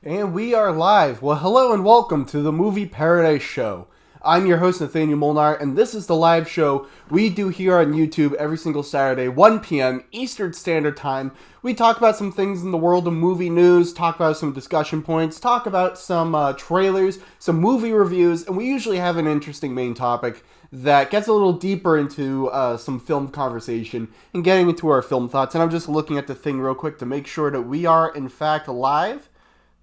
And we are live. Well, hello and welcome to the Movie Paradise Show. I'm your host, Nathanael Molnár, and this is the live show we do here on YouTube every single Saturday, 1 p.m. Eastern Standard Time. We talk about some things in the world of movie news, talk about some discussion points, talk about some trailers, some movie reviews, and we usually have an interesting main topic that gets a little deeper into some film conversation and getting into our film thoughts. And I'm just looking at the thing real quick to make sure that we are, in fact, live,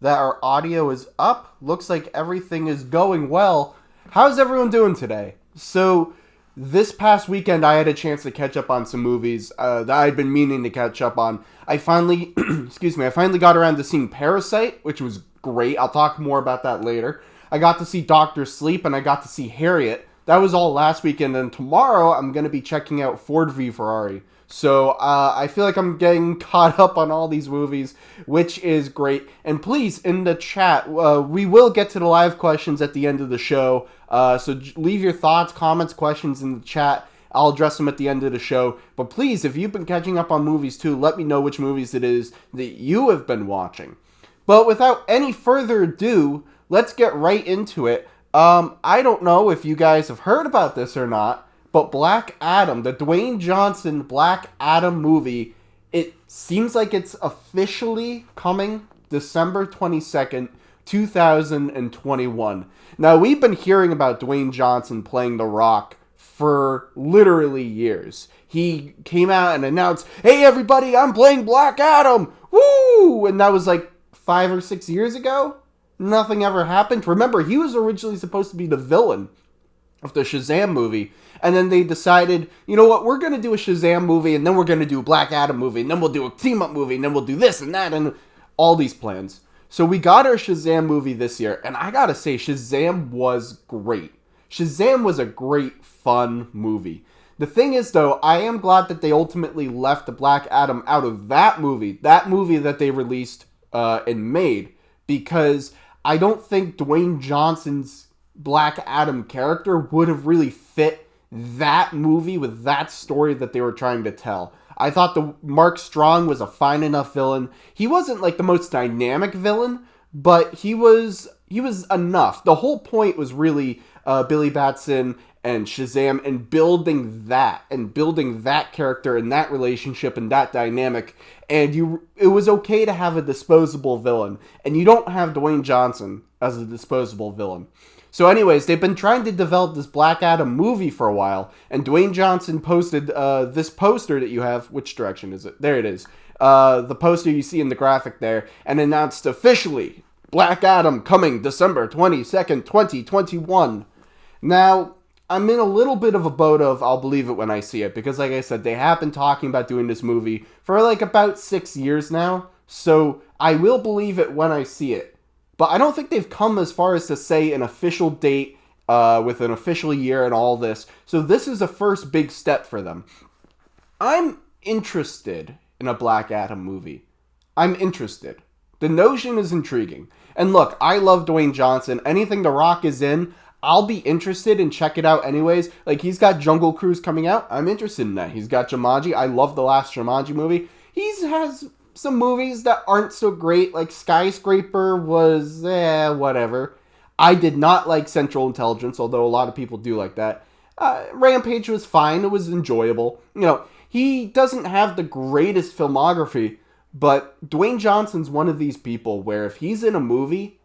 that our audio is up. Looks like everything is going well. How's everyone doing today? So, this past weekend, I had a chance to catch up on some movies that I'd been meaning to catch up on. I finally, I finally got around to seeing Parasite, which was great. I'll talk more about that later. I got to see Dr. Sleep, and I got to see Harriet. That was all last weekend, and tomorrow I'm going to be checking out Ford v Ferrari. So, I feel like I'm getting caught up on all these movies, which is great. And please, in the chat, we will get to the live questions at the end of the show. So leave your thoughts, comments, questions in the chat. I'll address them at the end of the show. But please, if you've been catching up on movies too, let me know which movies it is that you have been watching. But without any further ado, let's get right into it. I don't know if you guys have heard about this or not, but Black Adam, the Dwayne Johnson Black Adam movie, it seems like it's officially coming December 22nd, 2021. Now, we've been hearing about Dwayne Johnson playing The Rock for literally years. He came out and announced, "Hey everybody, I'm playing Black Adam! Woo!" And that was like 5 or 6 years ago. Nothing ever happened. Remember, he was originally supposed to be the villain of the Shazam movie. And then they decided, you know what, we're going to do a Shazam movie, and then we're going to do a Black Adam movie, and then we'll do a team-up movie, and then we'll do this and that, and all these plans. So we got our Shazam movie this year, and I gotta say, Shazam was great. Shazam was a great, fun movie. The thing is, though, I am glad that they ultimately left the Black Adam out of that movie that they released and made, because I don't think Dwayne Johnson's Black Adam character would have really fit that movie with that story that they were trying to tell. I thought the Mark Strong was a fine enough villain. He wasn't like the most dynamic villain, but he was enough. The whole point was really Billy Batson and Shazam and building that character and that relationship and that dynamic. And it was okay to have a disposable villain, and you don't have Dwayne Johnson as a disposable villain. So anyways, they've been trying to develop this Black Adam movie for a while, and Dwayne Johnson posted this poster that you have. Which direction is it? There it is. The poster you see in the graphic there, and announced officially, Black Adam coming December 22nd, 2021. Now, I'm in a little bit of a boat of I'll believe it when I see it, because like I said, they have been talking about doing this movie for like about 6 years now, so I will believe it when I see it. But I don't think they've come as far as to say an official date with an official year and all this. So this is a first big step for them. I'm interested in a Black Adam movie. I'm interested. The notion is intriguing. And look, I love Dwayne Johnson. Anything The Rock is in, I'll be interested and check it out anyways. Like, he's got Jungle Cruise coming out. I'm interested in that. He's got Jumanji. I love the last Jumanji movie. He has some movies that aren't so great, like Skyscraper was, whatever. I did not like Central Intelligence, although a lot of people do like that. Rampage was fine, it was enjoyable. You know, he doesn't have the greatest filmography, but Dwayne Johnson's one of these people where if he's in a movie,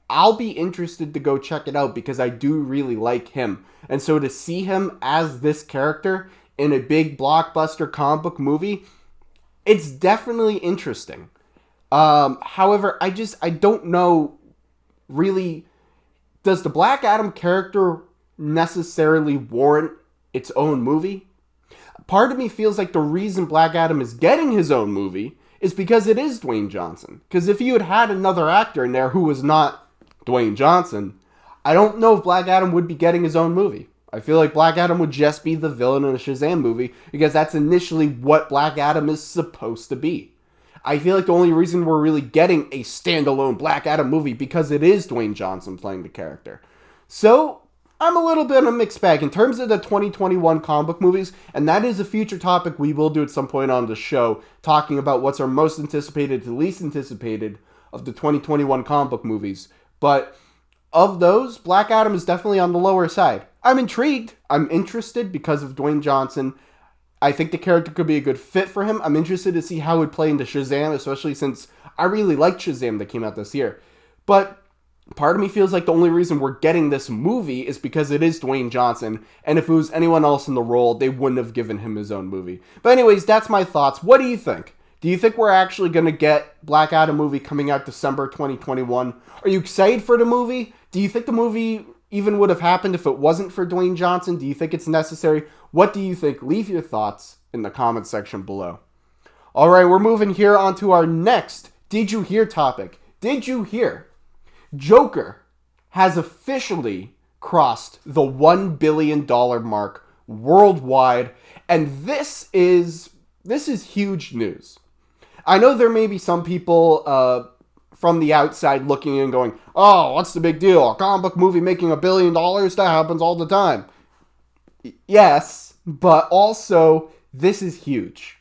I'll be interested to go check it out because I do really like him. And so to see him as this character in a big blockbuster comic book movie, it's definitely interesting. However, I don't know, really, does the Black Adam character necessarily warrant its own movie? Part of me feels like the reason Black Adam is getting his own movie is because it is Dwayne Johnson. Because if you had had another actor in there who was not Dwayne Johnson, I don't know if Black Adam would be getting his own movie. I feel like Black Adam would just be the villain in a Shazam movie because that's initially what Black Adam is supposed to be. I feel like the only reason we're really getting a standalone Black Adam movie because it is Dwayne Johnson playing the character. So, I'm a little bit of a mixed bag in terms of the 2021 comic book movies, and that is a future topic we will do at some point on the show, talking about what's our most anticipated to least anticipated of the 2021 comic book movies. But of those, Black Adam is definitely on the lower side. I'm intrigued. I'm interested because of Dwayne Johnson. I think the character could be a good fit for him. I'm interested to see how it would play into Shazam, especially since I really liked Shazam that came out this year. But part of me feels like the only reason we're getting this movie is because it is Dwayne Johnson, and if it was anyone else in the role, they wouldn't have given him his own movie. But anyways, that's my thoughts. What do you think? Do you think we're actually going to get Black Adam movie coming out December 2021? Are you excited for the movie? Do you think the movie even would have happened if it wasn't for Dwayne Johnson? Do you think it's necessary? What do you think? Leave your thoughts in the comment section below. All right, we're moving here on to our next Did You Hear topic. Did you hear? Joker has officially crossed the $1 billion mark worldwide, and this is huge news. I know there may be some people from the outside looking in going, oh, what's the big deal? A comic book movie making $1 billion? That happens all the time. Yes, but also, this is huge.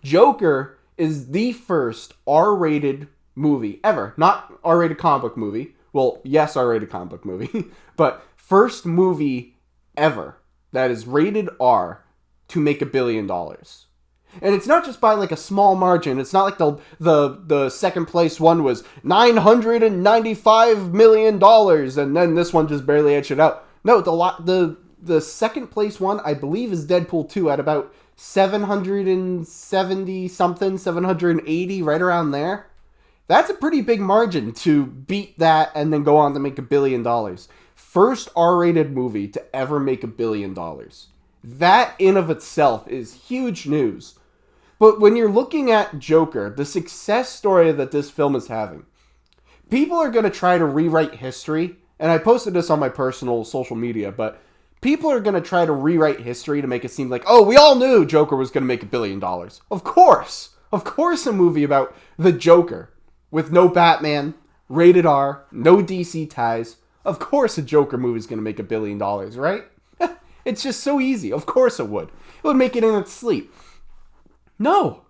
Joker is the first R-rated movie ever. Not R-rated comic book movie. Well, yes, R-rated comic book movie. But first movie ever that is rated R to make $1 billion. And it's not just by like a small margin. It's not like the second place one was $995 million and then this one just barely edged it out. No, the second place one, I believe, is Deadpool 2 at about 770 something, 780, right around there. That's a pretty big margin to beat that and then go on to make $1 billion. First R-rated movie to ever make $1 billion. That in of itself is huge news. But when you're looking at Joker, the success story that this film is having, people are going to try to rewrite history. And I posted this on my personal social media, but people are going to try to rewrite history to make it seem like, oh, we all knew Joker was going to make $1 billion. Of course a movie about the Joker with no Batman, rated R, no DC ties. Of course a Joker movie is going to make $1 billion, right? It's just so easy. Of course it would. It would make it in its sleep. No,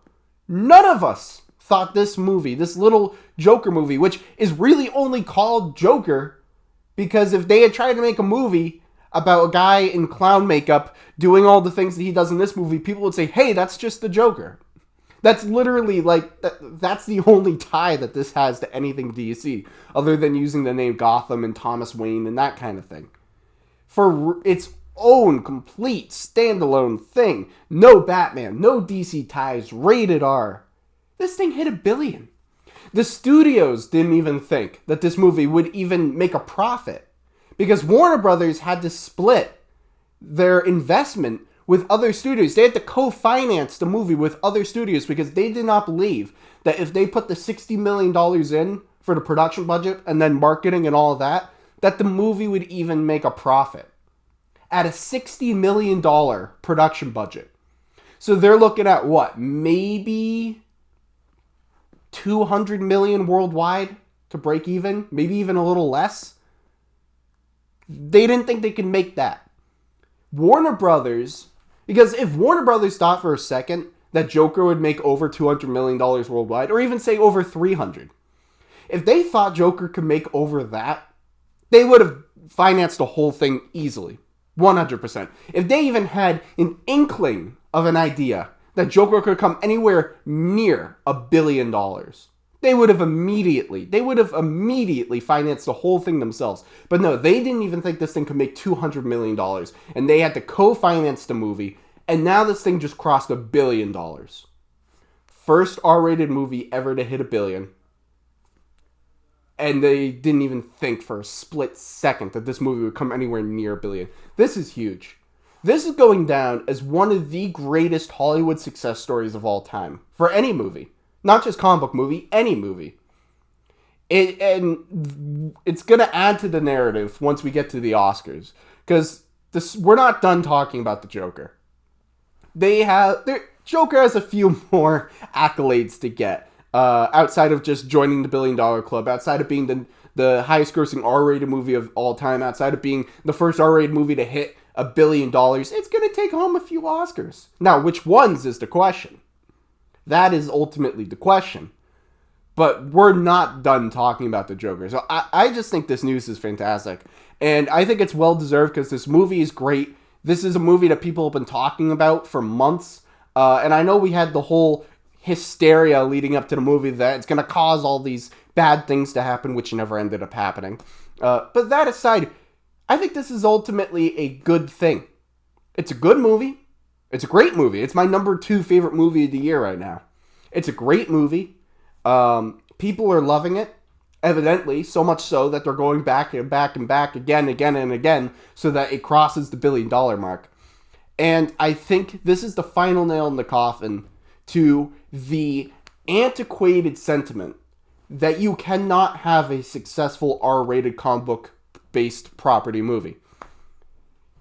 none of us thought this movie, this little Joker movie, which is really only called Joker because if they had tried to make a movie about a guy in clown makeup doing all the things that he does in this movie, people would say, hey, that's just the Joker. That's literally like, that's the only tie that this has to anything DC, other than using the name Gotham and Thomas Wayne and that kind of thing. For its own complete standalone thing, no Batman, no DC ties, rated R. This thing hit $1 billion. The studios didn't even think that this movie would even make a profit because Warner Brothers had to split their investment with other studios. They had to co-finance the movie with other studios because they did not believe that if they put the $60 million in for the production budget and then marketing and all of that, that the movie would even make a profit at a $60 million production budget. So they're looking at what? Maybe $200 million worldwide to break even? Maybe even a little less? They didn't think they could make that. Warner Brothers, because if Warner Brothers thought for a second that Joker would make over $200 million worldwide, or even say over 300, if they thought Joker could make over that, they would have financed the whole thing easily. 100%. If they even had an inkling of an idea that Joker could come anywhere near $1 billion, they would have immediately financed the whole thing themselves. But no, they didn't even think this thing could make $200 million. And they had to co-finance the movie. And now this thing just crossed $1 billion. First R-rated movie ever to hit $1 billion. And they didn't even think for a split second that this movie would come anywhere near $1 billion. This is huge. This is going down as one of the greatest Hollywood success stories of all time. For any movie. Not just comic book movie, any movie. And it's going to add to the narrative once we get to the Oscars. Because we're not done talking about the Joker. Joker has a few more accolades to get. Outside of just joining the $1 billion club, outside of being the highest grossing R-rated movie of all time, outside of being the first R-rated movie to hit $1 billion, it's going to take home a few Oscars. Now, which ones is the question? That is ultimately the question. But we're not done talking about the Joker. So I just think this news is fantastic. And I think it's well-deserved because this movie is great. This is a movie that people have been talking about for months. And I know we had the whole hysteria leading up to the movie that it's going to cause all these bad things to happen, which never ended up happening. But that aside, I think this is ultimately a good thing. It's a good movie. It's a great movie. It's my number 2 favorite movie of the year right now. It's a great movie. People are loving it, evidently, so much so that they're going back and back and back again and again so that it crosses the $1 billion mark. And I think this is the final nail in the coffin to the antiquated sentiment that you cannot have a successful R-rated comic book-based property movie.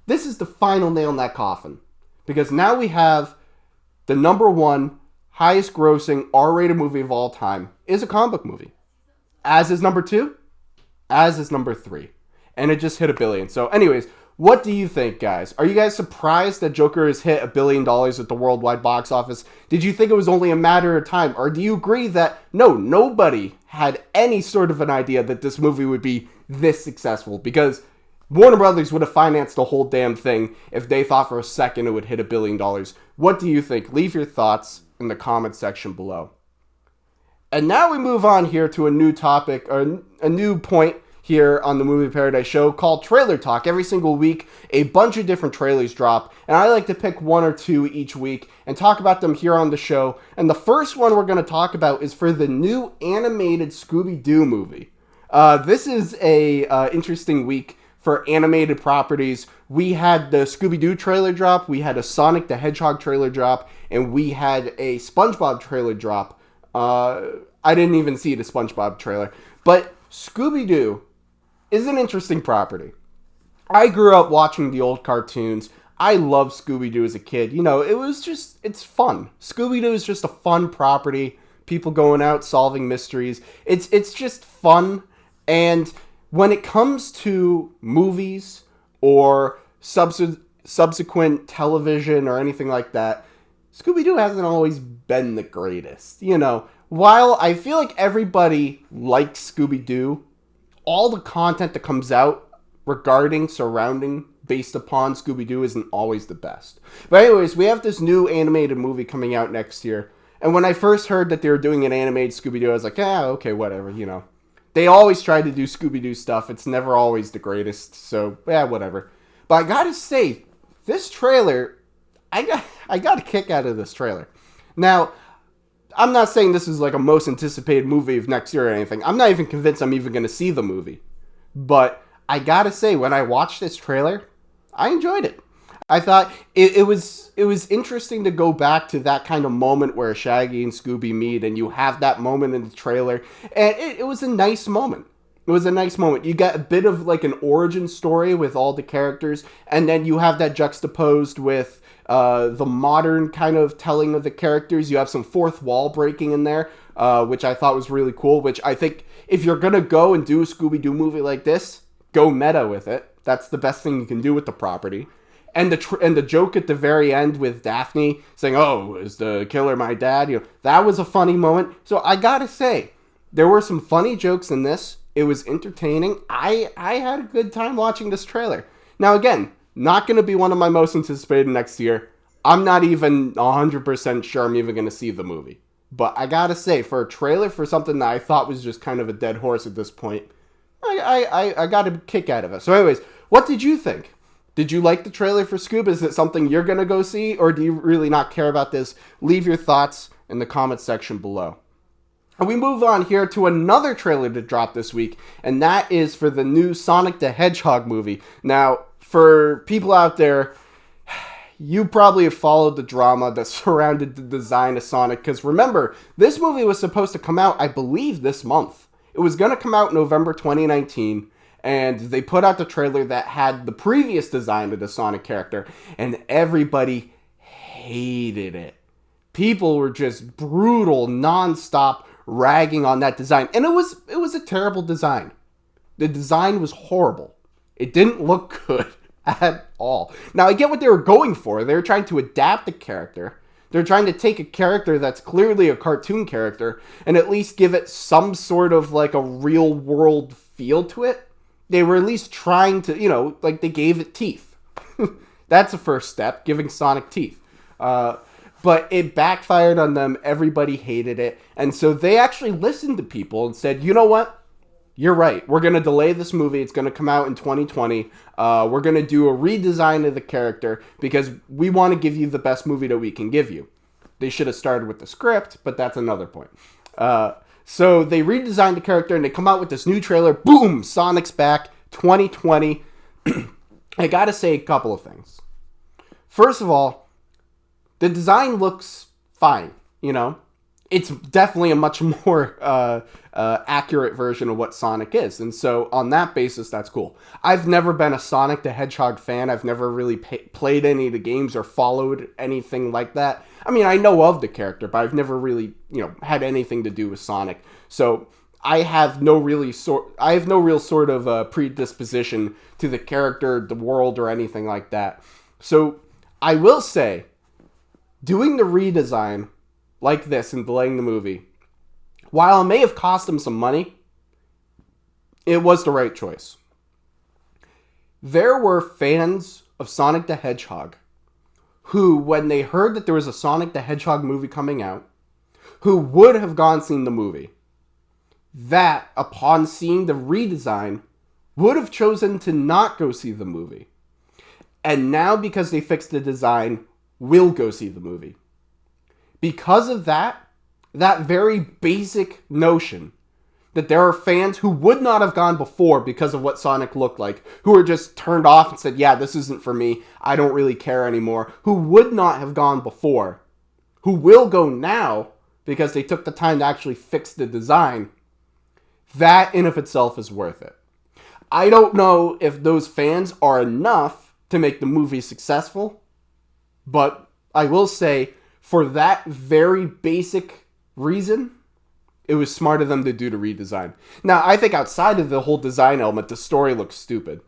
This is the final nail in that coffin. Because now we have the number 1 highest grossing R-rated movie of all time is a comic book movie. As is number 2, as is number 3. And it just hit $1 billion. So anyways, what do you think, guys? Are you guys surprised that Joker has hit $1 billion at the worldwide box office? Did you think it was only a matter of time? Or do you agree that, no, nobody had any sort of an idea that this movie would be this successful? Because Warner Brothers would have financed the whole damn thing if they thought for a second it would hit $1 billion. What do you think? Leave your thoughts in the comment section below. And now we move on here to a new topic, or a new point here on the Movie Paradise Show called Trailer Talk. Every single week, a bunch of different trailers drop, and I like to pick 1 or 2 each week and talk about them here on the show. And the first one we're going to talk about is for the new animated ScoobyDoo movie. This is a interesting week for animated properties. We had the ScoobyDoo trailer drop, we had a Sonic the Hedgehog trailer drop, and we had a SpongeBob trailer drop. I didn't even see the SpongeBob trailer. But ScoobyDoo is an interesting property. I grew up watching the old cartoons. I loved ScoobyDoo as a kid. You know, it's fun. ScoobyDoo is just a fun property. People going out solving mysteries. It's just fun. And when it comes to movies or subsequent television or anything like that, Scooby-Doo hasn't always been the greatest. You know, while I feel like everybody likes Scooby-Doo, all the content that comes out surrounding, based upon Scooby-Doo isn't always the best. But anyways, we have this new animated movie coming out next year. And when I first heard that they were doing an animated Scooby-Doo, I was like, yeah, okay, whatever, you know. They always try to do Scooby-Doo stuff. It's never always the greatest, so yeah, whatever. But I gotta say, this trailer, I got a kick out of this trailer. Now, I'm not saying this is like a most anticipated movie of next year or anything. I'm not even convinced I'm even gonna see the movie. But I gotta say, when I watched this trailer, I enjoyed it. I thought it was interesting to go back to that kind of moment where Shaggy and Scooby meet, and you have that moment in the trailer, and it was a nice moment. It was a nice moment. You get a bit of like an origin story with all the characters, and then you have that juxtaposed with the modern kind of telling of the characters. You have some fourth wall breaking in there, which I thought was really cool, which I think if you're going to go and do a Scooby-Doo movie like this, go meta with it. That's the best thing you can do with the property. And the joke at the very end with Daphne saying, "Oh, is the killer my dad?" You know, that was a funny moment. So I gotta say, there were some funny jokes in this. It was entertaining. I had a good time watching this trailer. Now again, not going to be one of my most anticipated next year. I'm not even 100% sure I'm even going to see the movie. But I gotta say, for a trailer for something that I thought was just kind of a dead horse at this point, I got a kick out of it. So anyways, what did you think? Did you like the trailer for Scoob? Is it something you're going to go see, or do you really not care about this? Leave your thoughts in the comment section below. And we move on here to another trailer to drop this week, and that is for the new Sonic the Hedgehog movie. Now, for people out there, you probably have followed the drama that surrounded the design of Sonic, because remember, this movie was supposed to come out, I believe, this month. It was going to come out November 2019, and they put out the trailer that had the previous design of the Sonic character, and everybody hated it. People were just brutal, non-stop ragging on that design, and it was a terrible design. The design was horrible. It didn't look good at all. Now, I get what they were going for. They were trying to adapt the character. They're trying to take a character that's clearly a cartoon character and at least give it some sort of like a real world feel to it. They were at least trying to, like they gave it teeth. That's the first step, giving Sonic teeth. But it backfired on them. Everybody hated it. And so they actually listened to people and said, you know what? You're right. We're going to delay this movie. It's going to come out in 2020. We're going to do a redesign of the character because we want to give you the best movie that we can give you. They should have started with the script, but that's another point. So they redesigned the character and they come out with this new trailer. Boom! Sonic's back. 2020. I got to say a couple of things. First of all, the design looks fine, It's definitely a much more accurate version of what Sonic is. And so on that basis, that's cool. I've never been a Sonic the Hedgehog fan. I've never really played any of the games or followed anything like that. I mean, I know of the character, but I've never really, had anything to do with Sonic. So I have no real sort of predisposition to the character, the world, or anything like that. So I will say, doing the redesign like this and delaying the movie, while it may have cost them some money, it was the right choice. There were fans of Sonic the Hedgehog who, when they heard that there was a Sonic the Hedgehog movie coming out, who would have gone seen the movie, that, upon seeing the redesign, would have chosen to not go see the movie. And now, because they fixed the design, will go see the movie. Because of that very basic notion that there are fans who would not have gone before because of what Sonic looked like, who were just turned off and said, yeah, this isn't for me, I don't really care anymore, who would not have gone before, who will go now because they took the time to actually fix the design, that in of itself is worth it. I don't know if those fans are enough to make the movie successful, but I will say, for that very basic reason, it was smart of them to do the redesign. Now, I think outside of the whole design element, the story looks stupid.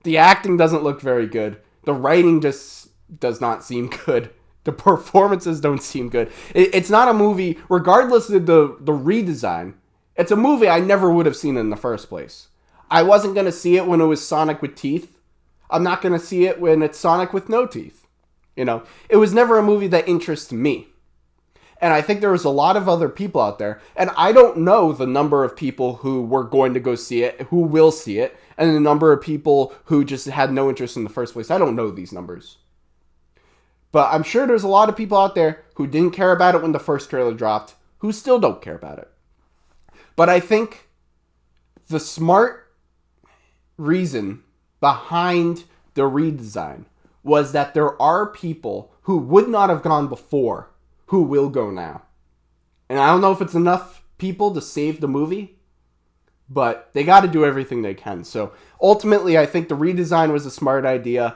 The acting doesn't look very good. The writing just does not seem good. The performances don't seem good. It's not a movie, regardless of the redesign, it's a movie I never would have seen in the first place. I wasn't going to see it when it was Sonic with teeth. I'm not going to see it when it's Sonic with no teeth. It was never a movie that interests me. And I think there was a lot of other people out there, and I don't know the number of people who were going to go see it, who will see it, and the number of people who just had no interest in the first place. I don't know these numbers. But I'm sure there's a lot of people out there who didn't care about it when the first trailer dropped, who still don't care about it. But I think the smart reason behind the redesign was that there are people who would not have gone before who will go now. And I don't know if it's enough people to save the movie, but they got to do everything they can. So ultimately, I think the redesign was a smart idea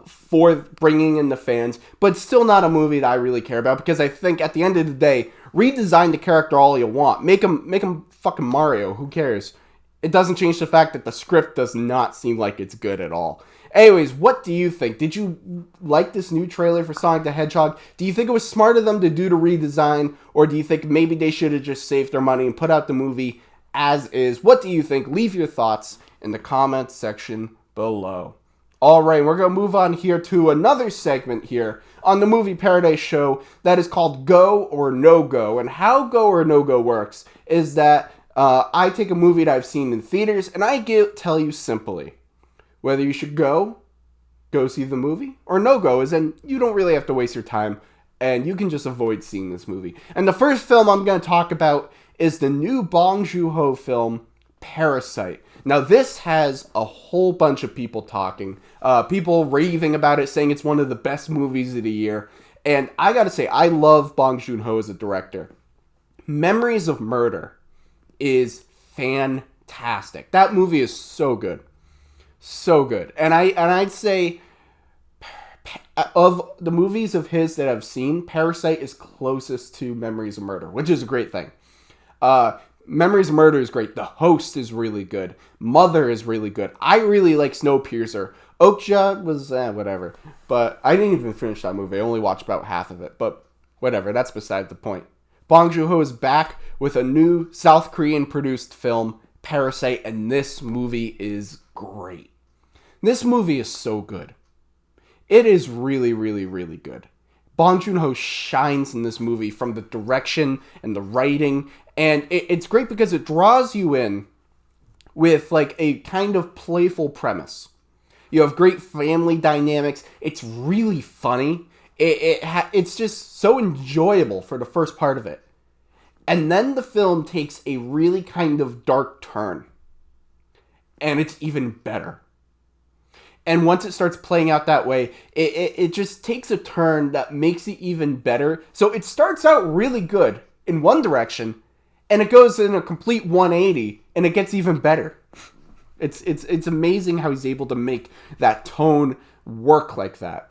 for bringing in the fans, but still not a movie that I really care about, because I think at the end of the day, redesign the character all you want. Make him fucking Mario. Who cares? It doesn't change the fact that the script does not seem like it's good at all. Anyways, what do you think? Did you like this new trailer for Sonic the Hedgehog? Do you think it was smart of them to do the redesign? Or do you think maybe they should have just saved their money and put out the movie as is? What do you think? Leave your thoughts in the comments section below. Alright, we're going to move on here to another segment here on the Movie Paradise Show that is called Go or No Go. And how Go or No Go works is that I take a movie that I've seen in theaters and I tell you simply whether you should go see the movie, or no go, as in you don't really have to waste your time and you can just avoid seeing this movie. And the first film I'm going to talk about is the new Bong Joon-ho film, Parasite. Now this has a whole bunch of people talking, people raving about it, saying it's one of the best movies of the year. And I gotta say, I love Bong Joon-ho as a director. Memories of Murder is fantastic. That movie is so good. So good. And I'd say of the movies of his that I've seen, Parasite is closest to Memories of Murder, which is a great thing. Memories of Murder is great. The Host is really good. Mother is really good. I really like Snowpiercer. Okja was whatever. But I didn't even finish that movie. I only watched about half of it. But whatever, that's beside the point. Bong Joon-ho is back with a new South Korean produced film, Parasite, and this movie is great. This movie is so good. It is really, really, really good. Bong Joon-ho shines in this movie from the direction and the writing, and it's great because it draws you in with like a kind of playful premise. You have great family dynamics. It's really funny. It's just so enjoyable for the first part of it. And then the film takes a really kind of dark turn. And it's even better. And once it starts playing out that way, it just takes a turn that makes it even better. So it starts out really good in one direction, and it goes in a complete 180, and it gets even better. It's amazing how he's able to make that tone work like that.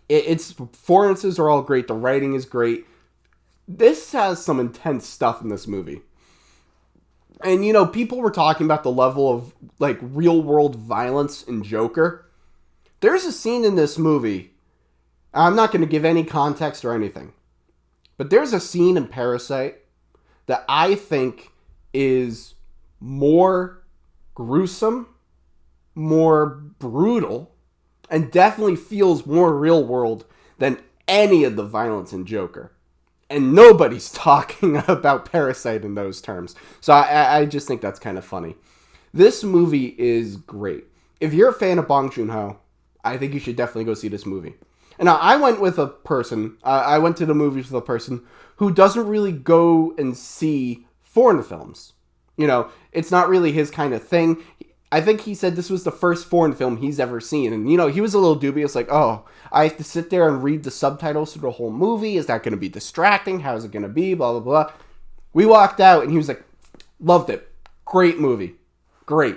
Its performances are all great. The writing is great. This has some intense stuff in this movie. And, you know, people were talking about the level of, like, real-world violence in Joker. There's a scene in this movie. I'm not going to give any context or anything. But there's a scene in Parasite that I think is more gruesome, more brutal, and definitely feels more real-world than any of the violence in Joker. And nobody's talking about Parasite in those terms. So I just think that's kind of funny. This movie is great. If you're a fan of Bong Joon-ho, I think you should definitely go see this movie. And now, I went with a person, I went to the movies with a person who doesn't really go and see foreign films. You know, it's not really his kind of thing. I think he said this was the first foreign film he's ever seen. And, you know, he was a little dubious, like, oh, I have to sit there and read the subtitles for the whole movie. Is that going to be distracting? How is it going to be? Blah, blah, blah. We walked out, and he was like, loved it. Great movie. Great.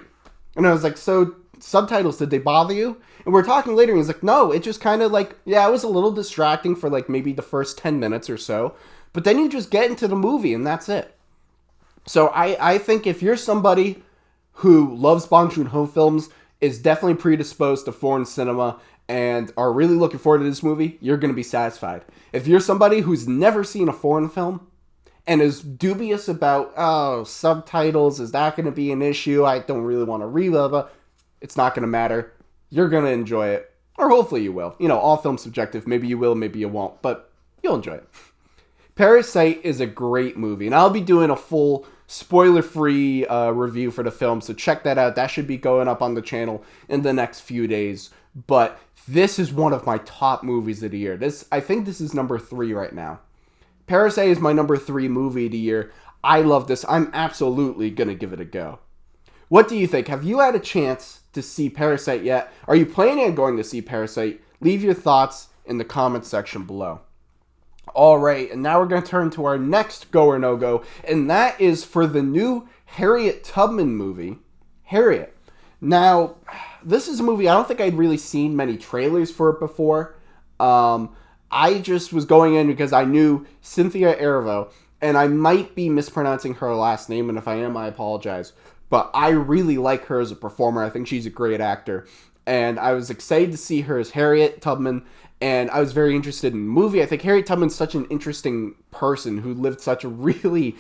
And I was like, so subtitles, did they bother you? And we're talking later, and he's like, no, it just kind of like, yeah, it was a little distracting for like maybe the first 10 minutes or so. But then you just get into the movie, and that's it. So I think if you're somebody who loves Bong Joon-ho films, is definitely predisposed to foreign cinema, and are really looking forward to this movie, you're going to be satisfied. If you're somebody who's never seen a foreign film, and is dubious about, oh, subtitles, is that going to be an issue? I don't really want to read blah, blah. It's not going to matter. You're going to enjoy it. Or hopefully you will. You know, all film's subjective. Maybe you will, maybe you won't. But you'll enjoy it. Parasite is a great movie. And I'll be doing a full spoiler-free review for the film. So check that out. That should be going up on the channel in the next few days. But this is one of my top movies of the year. I think this is number 3 right now. Parasite is my number 3 movie of the year. I love this. I'm absolutely going to give it a go. What do you think? Have you had a chance to see Parasite yet? Are you planning on going to see Parasite? Leave your thoughts in the comments section below. All right, and now we're going to turn to our next go or no-go, and that is for the new Harriet Tubman movie, Harriet. Now, this is a movie I don't think I'd really seen many trailers for it before. I just was going in because I knew Cynthia Erivo, and I might be mispronouncing her last name, and if I am, I apologize. But I really like her as a performer. I think she's a great actor. And I was excited to see her as Harriet Tubman, and I was very interested in the movie. I think Harriet Tubman's such an interesting person who lived such a really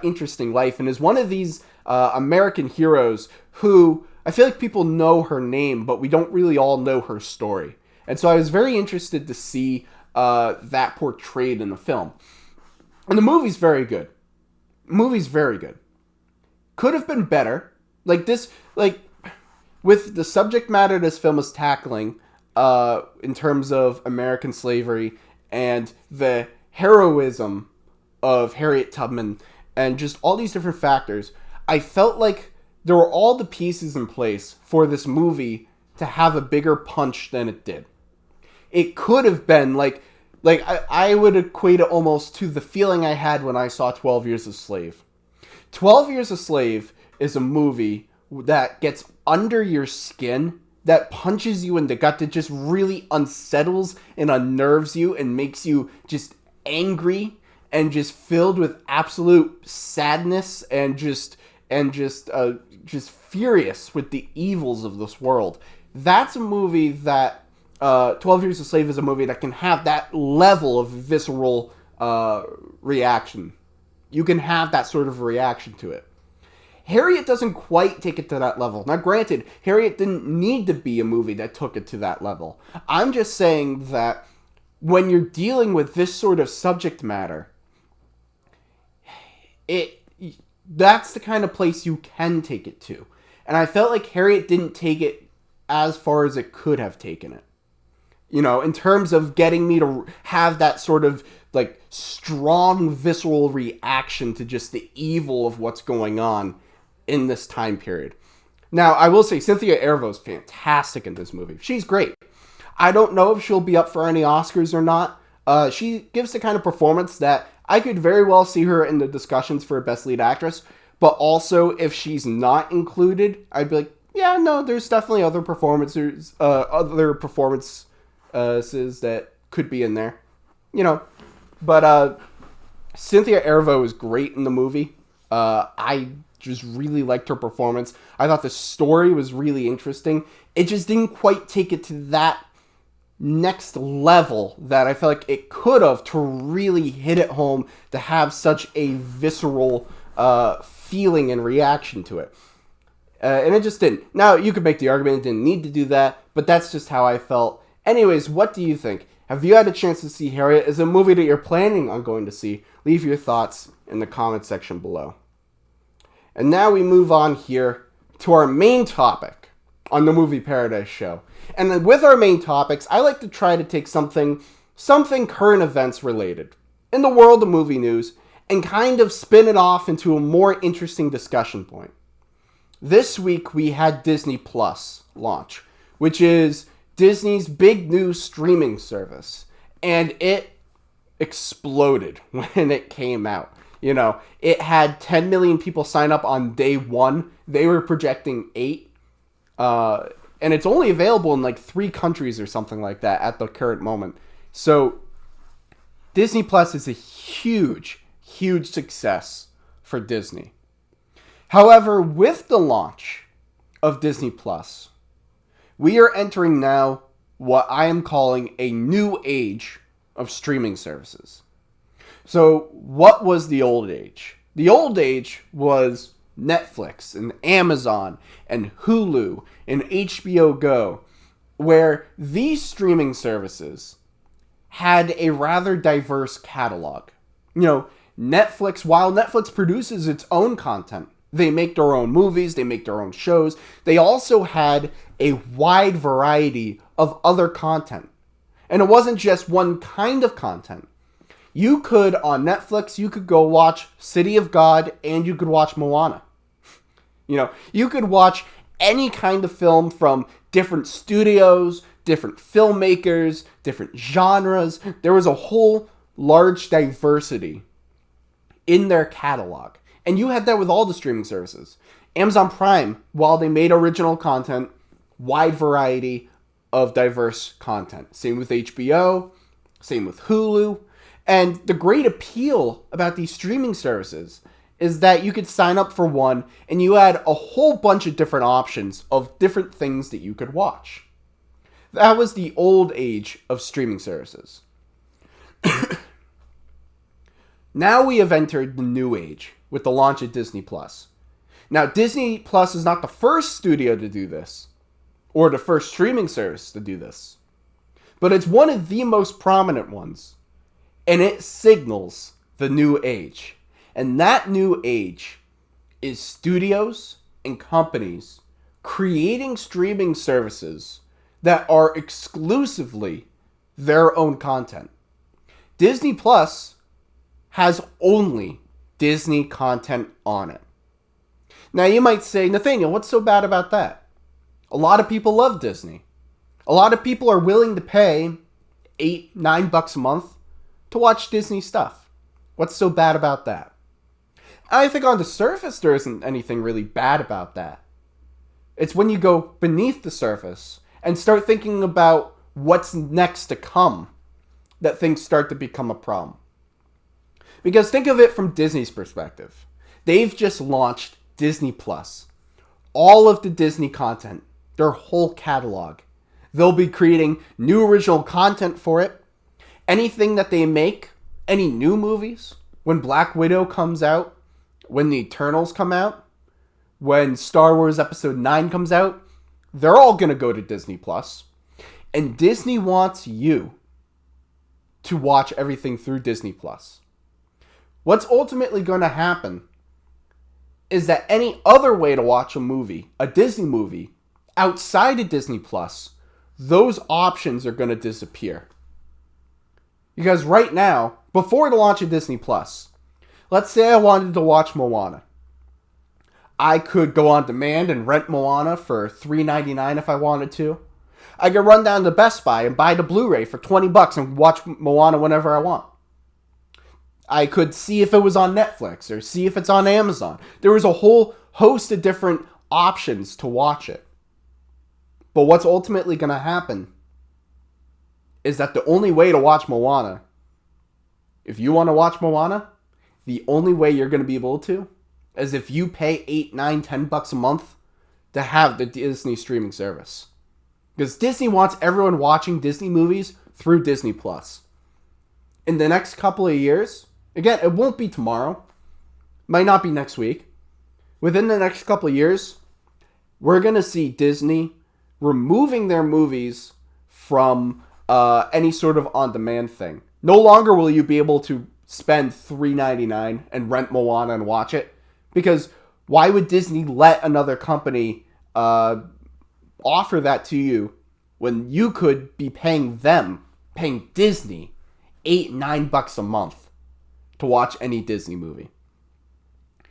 interesting life, and is one of these American heroes who I feel like people know her name, but we don't really all know her story. And so I was very interested to see that portrayed in the film. And the movie's very good. Could have been better. With the subject matter this film is tackling, in terms of American slavery and the heroism of Harriet Tubman and just all these different factors, I felt like there were all the pieces in place for this movie to have a bigger punch than it did. It could have been I would equate it almost to the feeling I had when I saw 12 Years a Slave. 12 Years a Slave is a movie that gets under your skin, that punches you in the gut, that just really unsettles and unnerves you and makes you just angry and just filled with absolute sadness and just furious with the evils of this world. That's a movie that 12 Years a Slave is a movie that can have that level of visceral reaction. You can have that sort of reaction to it. Harriet doesn't quite take it to that level. Now, granted, Harriet didn't need to be a movie that took it to that level. I'm just saying that when you're dealing with this sort of subject matter, that's the kind of place you can take it to. And I felt like Harriet didn't take it as far as it could have taken it. You know, in terms of getting me to have that sort of, like, strong, visceral reaction to just the evil of what's going on in this time period. Now, I will say, Cynthia Erivo's fantastic in this movie. She's great. I don't know if she'll be up for any Oscars or not. She gives the kind of performance that I could very well see her in the discussions for Best Lead Actress, but also, if she's not included, I'd be like, yeah, no, there's definitely other performances that could be in there. You know, but Cynthia Erivo is great in the movie. I just really liked her performance. I thought the story was really interesting. It just didn't quite take it to that next level that I felt like it could have to really hit it home, to have such a visceral feeling and reaction to it. And it just didn't. Now, you could make the argument it didn't need to do that, but that's just how I felt. Anyways, what do you think? Have you had a chance to see Harriet? Is it a movie that you're planning on going to see? Leave your thoughts in the comment section below. And now we move on here to our main topic on the Movie Paradise Show. And then with our main topics, I like to try to take something current events related in the world of movie news and kind of spin it off into a more interesting discussion point. This week we had Disney Plus launch, which is Disney's big new streaming service. And it exploded when it came out. You know, it had 10 million people sign up on day one. They were projecting 8. And it's only available in like 3 countries or something like that at the current moment. So Disney Plus is a huge, huge success for Disney. However, with the launch of Disney Plus, we are entering now what I am calling a new age of streaming services. So, what was the old age? The old age was Netflix and Amazon and Hulu and HBO Go, where these streaming services had a rather diverse catalog. You know, while Netflix produces its own content, they make their own movies, they make their own shows, they also had a wide variety of other content. And it wasn't just one kind of content. You could, on Netflix, you could go watch City of God and you could watch Moana. You know, you could watch any kind of film from different studios, different filmmakers, different genres. There was a whole large diversity in their catalog. And you had that with all the streaming services. Amazon Prime, while they made original content, wide variety of diverse content. Same with HBO, same with Hulu. And the great appeal about these streaming services is that you could sign up for one and you had a whole bunch of different options of different things that you could watch. That was the old age of streaming services. Now we have entered the new age with the launch of Disney Plus. Now, Disney Plus is not the first studio to do this, or the first streaming service to do this, but it's one of the most prominent ones. And it signals the new age. And that new age is studios and companies creating streaming services that are exclusively their own content. Disney Plus has only Disney content on it. Now you might say, Nathaniel, what's so bad about that? A lot of people love Disney. A lot of people are willing to pay $8-9 a month to watch Disney stuff. What's so bad about that? I think on the surface there isn't anything really bad about that. It's when you go beneath the surface and start thinking about what's next to come that things start to become a problem. Because think of it from Disney's perspective. They've just launched Disney Plus. All of the Disney content, their whole catalog. They'll be creating new original content for it. Anything that they make, any new movies, when Black Widow comes out, when the Eternals come out, when Star Wars Episode 9 comes out, they're all going to go to Disney Plus. And Disney wants you to watch everything through Disney Plus. What's ultimately going to happen is that any other way to watch a movie, a Disney movie, outside of Disney Plus, those options are going to disappear. Because right now, before the launch of Disney Plus, let's say I wanted to watch Moana. I could go on demand and rent Moana for $3.99 if I wanted to. I could run down to Best Buy and buy the Blu-ray for $20 and watch Moana whenever I want. I could see if it was on Netflix or see if it's on Amazon. There was a whole host of different options to watch it. But what's ultimately going to happen is that the only way to watch Moana, if you want to watch Moana, the only way you're going to be able to is if you pay $8, $9, $10 a month to have the Disney streaming service. Because Disney wants everyone watching Disney movies through Disney Plus. In the next couple of years, again, it won't be tomorrow, might not be next week. Within the next couple of years, we're going to see Disney removing their movies from any sort of on-demand thing. No longer will you be able to spend $3.99 and rent Moana and watch it. Because why would Disney let another company offer that to you when you could be paying Disney $8, $9 a month to watch any Disney movie?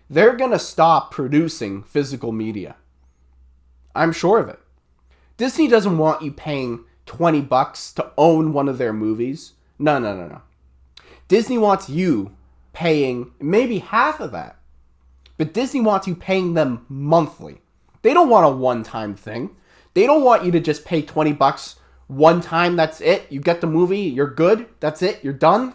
They're going to stop producing physical media. I'm sure of it. Disney doesn't want you paying $20 to own one of their movies. No. Disney wants you paying maybe half of that. But Disney wants you paying them monthly. They don't want a one-time thing. They don't want you to just pay $20 one time, that's it. You get the movie, you're good, that's it, you're done.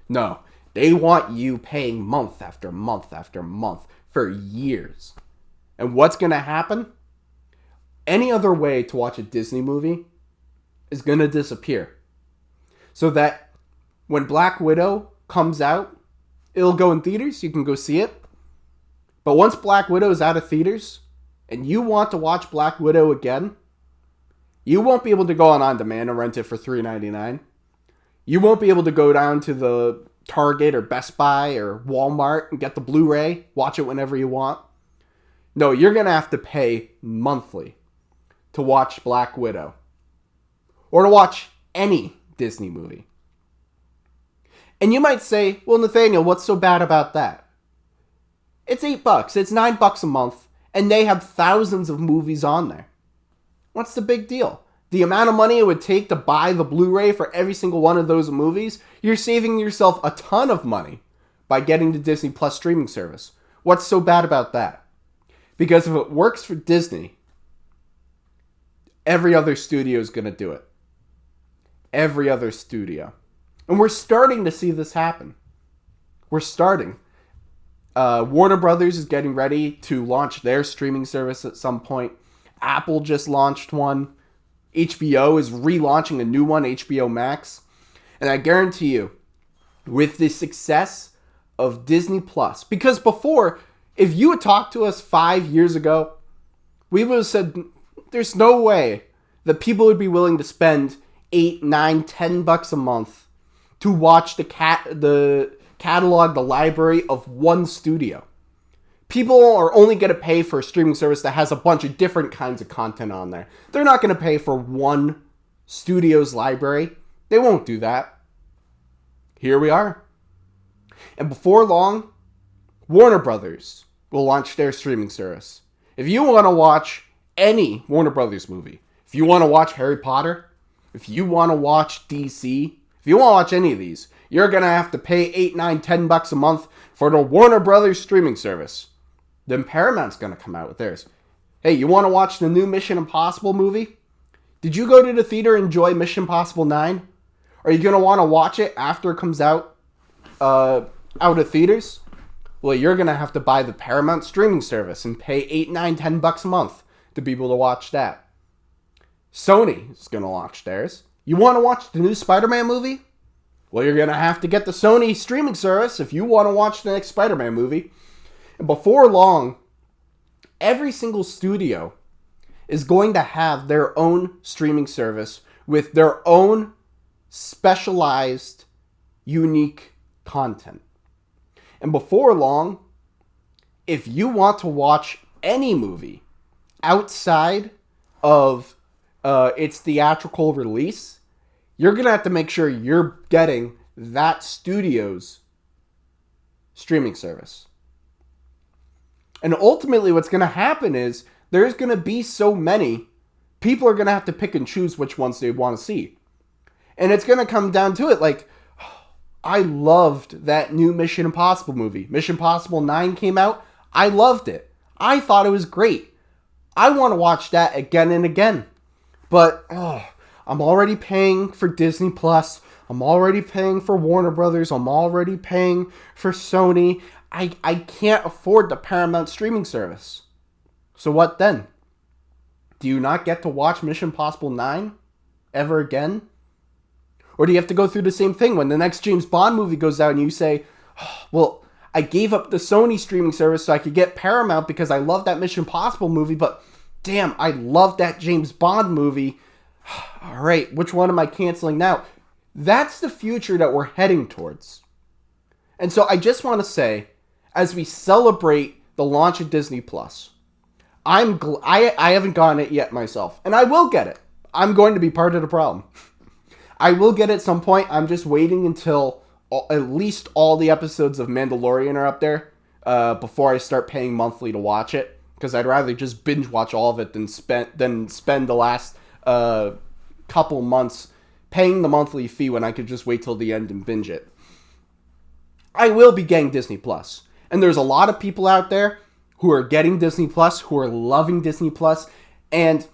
No, they want you paying month after month after month for years. And what's going to happen? Any other way to watch a Disney movie is going to disappear. So that when Black Widow comes out, it'll go in theaters, you can go see it. But once Black Widow is out of theaters, and you want to watch Black Widow again, you won't be able to go on demand and rent it for $3.99. You won't be able to go down to the Target or Best Buy or Walmart and get the Blu-ray, watch it whenever you want. No, you're going to have to pay monthly to watch Black Widow. Or to watch any Disney movie. And you might say, well, Nathaniel, what's so bad about that? It's $8, it's $9 a month, and they have thousands of movies on there. What's the big deal? The amount of money it would take to buy the Blu-ray for every single one of those movies, you're saving yourself a ton of money by getting the Disney Plus streaming service. What's so bad about that? Because if it works for Disney, every other studio is going to do it. Every other studio. And we're starting to see this happen. We're starting. Warner Brothers is getting ready to launch their streaming service at some point. Apple just launched one. HBO is relaunching a new one, HBO Max. And I guarantee you, with the success of Disney Plus, because before, if you had talked to us 5 years ago, we would have said, there's no way that people would be willing to spend $8, $9, $10 a month to watch the catalog, the library of one studio. People are only going to pay for a streaming service that has a bunch of different kinds of content on there. They're not going to pay for one studio's library. They won't do that. Here we are. And before long, Warner Brothers will launch their streaming service. If you want to watch any Warner Brothers movie, if you want to watch Harry Potter, if you want to watch DC, if you want to watch any of these, you're going to have to pay $8, $9, $10 a month for the Warner Brothers streaming service. Then Paramount's going to come out with theirs. Hey, you want to watch the new Mission Impossible movie? Did you go to the theater and enjoy Mission Impossible 9? Are you going to want to watch it after it comes out out of theaters, well, you're going to have to buy the Paramount streaming service and pay $8, $9, $10 a month to be able to watch that. Sony is going to launch theirs. You want to watch the new Spider-Man movie? Well, you're going to have to get the Sony streaming service if you want to watch the next Spider-Man movie. And before long, every single studio is going to have their own streaming service with their own specialized, unique content. And before long, if you want to watch any movie outside of its theatrical release, you're going to have to make sure you're getting that studio's streaming service. And ultimately what's going to happen is there's going to be so many, people are going to have to pick and choose which ones they want to see. And it's going to come down to it. Like, I loved that new Mission Impossible movie. Mission Impossible 9 came out. I loved it. I thought it was great. I want to watch that again and again. But I'm already paying for Disney Plus. I'm already paying for Warner Brothers. I'm already paying for Sony. I can't afford the Paramount streaming service. So what then? Do you not get to watch Mission Impossible 9 ever again? Or do you have to go through the same thing when the next James Bond movie goes out and you say, well, I gave up the Sony streaming service so I could get Paramount because I love that Mission Impossible movie, but damn, I love that James Bond movie. All right, which one am I canceling now? That's the future that we're heading towards. And so I just want to say, as we celebrate the launch of Disney Plus, I haven't gotten it yet myself, and I will get it. I'm going to be part of the problem. I will get it at some point. I'm just waiting until at least all the episodes of Mandalorian are up there before I start paying monthly to watch it, because I'd rather just binge watch all of it than spend the last couple months paying the monthly fee when I could just wait till the end and binge it. I will be getting Disney Plus. And there's a lot of people out there who are getting Disney Plus, who are loving Disney Plus, and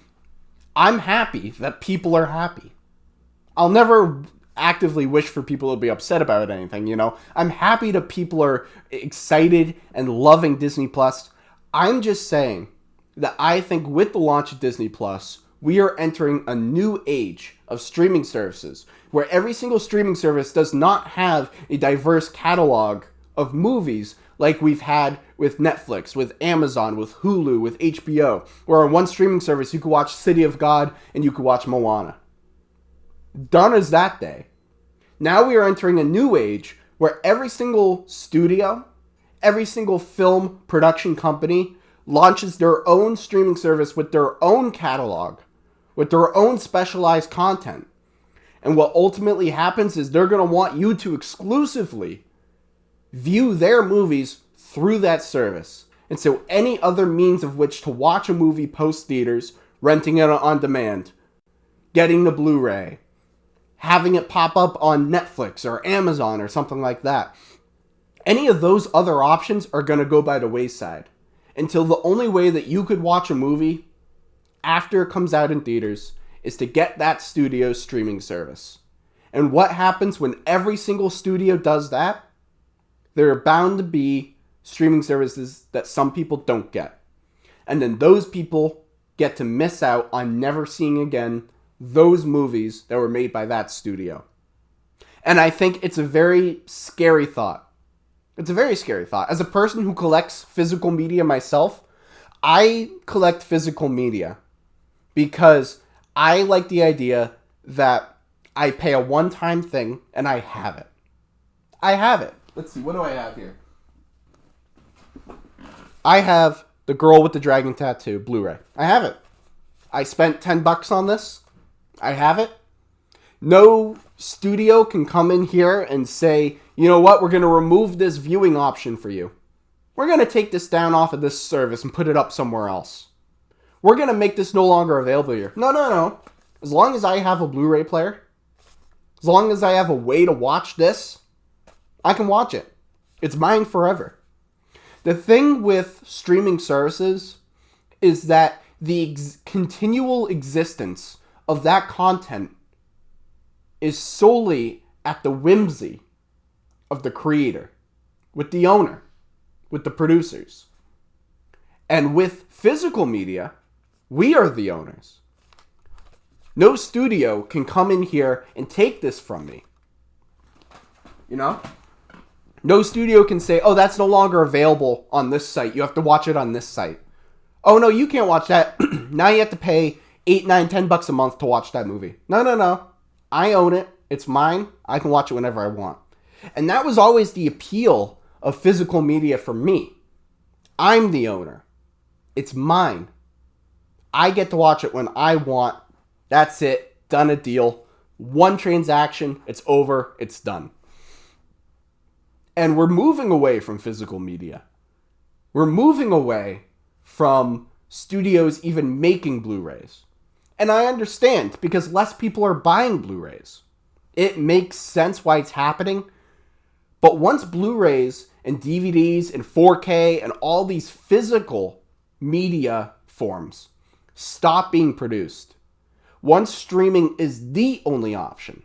I'm happy that people are happy. I'll never actively wish for people to be upset about anything, you know. I'm happy that people are excited and loving Disney Plus. I'm just saying that I think with the launch of Disney Plus, we are entering a new age of streaming services where every single streaming service does not have a diverse catalog of movies like we've had with Netflix, with Amazon, with Hulu, with HBO, where on one streaming service you could watch City of God and you could watch Moana. Done as that day. Now we are entering a new age where every single studio, every single film production company launches their own streaming service with their own catalog, with their own specialized content. And what ultimately happens is they're going to want you to exclusively view their movies through that service. And so any other means of which to watch a movie post theaters, renting it on demand, getting the Blu-ray, having it pop up on Netflix or Amazon or something like that, any of those other options are going to go by the wayside until the only way that you could watch a movie after it comes out in theaters is to get that studio's streaming service. And what happens when every single studio does that? There are bound to be streaming services that some people don't get. And then those people get to miss out on never seeing again those movies that were made by that studio. And I think it's a very scary thought. It's a very scary thought. As a person who collects physical media myself, I collect physical media because I like the idea that I pay a one-time thing and I have it. I have it. Let's see, what do I have here? I have The Girl with the Dragon Tattoo Blu-ray. I have it. I spent $10 on this. I have it. No studio can come in here and say, you know what, we're going to remove this viewing option for you. We're going to take this down off of this service and put it up somewhere else. We're going to make this no longer available here. No. As long as I have a Blu-ray player, as long as I have a way to watch this, I can watch it. It's mine forever. The thing with streaming services is that the continual existence of that content is solely at the whimsy of the creator. with the owner, with the producers. And with physical media, we are the owners. No studio can come in here and take this from me. You know? No studio can say, oh, that's no longer available on this site. You have to watch it on this site. Oh, no, you can't watch that. Now you have to pay $8, $9, $10 a month to watch that movie. No. I own it. It's mine. I can watch it whenever I want. And that was always the appeal of physical media for me. I'm the owner. It's mine. I get to watch it when I want. That's it. Done a deal. One transaction. It's over. It's done. And we're moving away from physical media. We're moving away from studios even making Blu-rays. And I understand, because less people are buying Blu-rays. It makes sense why it's happening. But once Blu-rays and DVDs and 4K and all these physical media forms stop being produced, once streaming is the only option,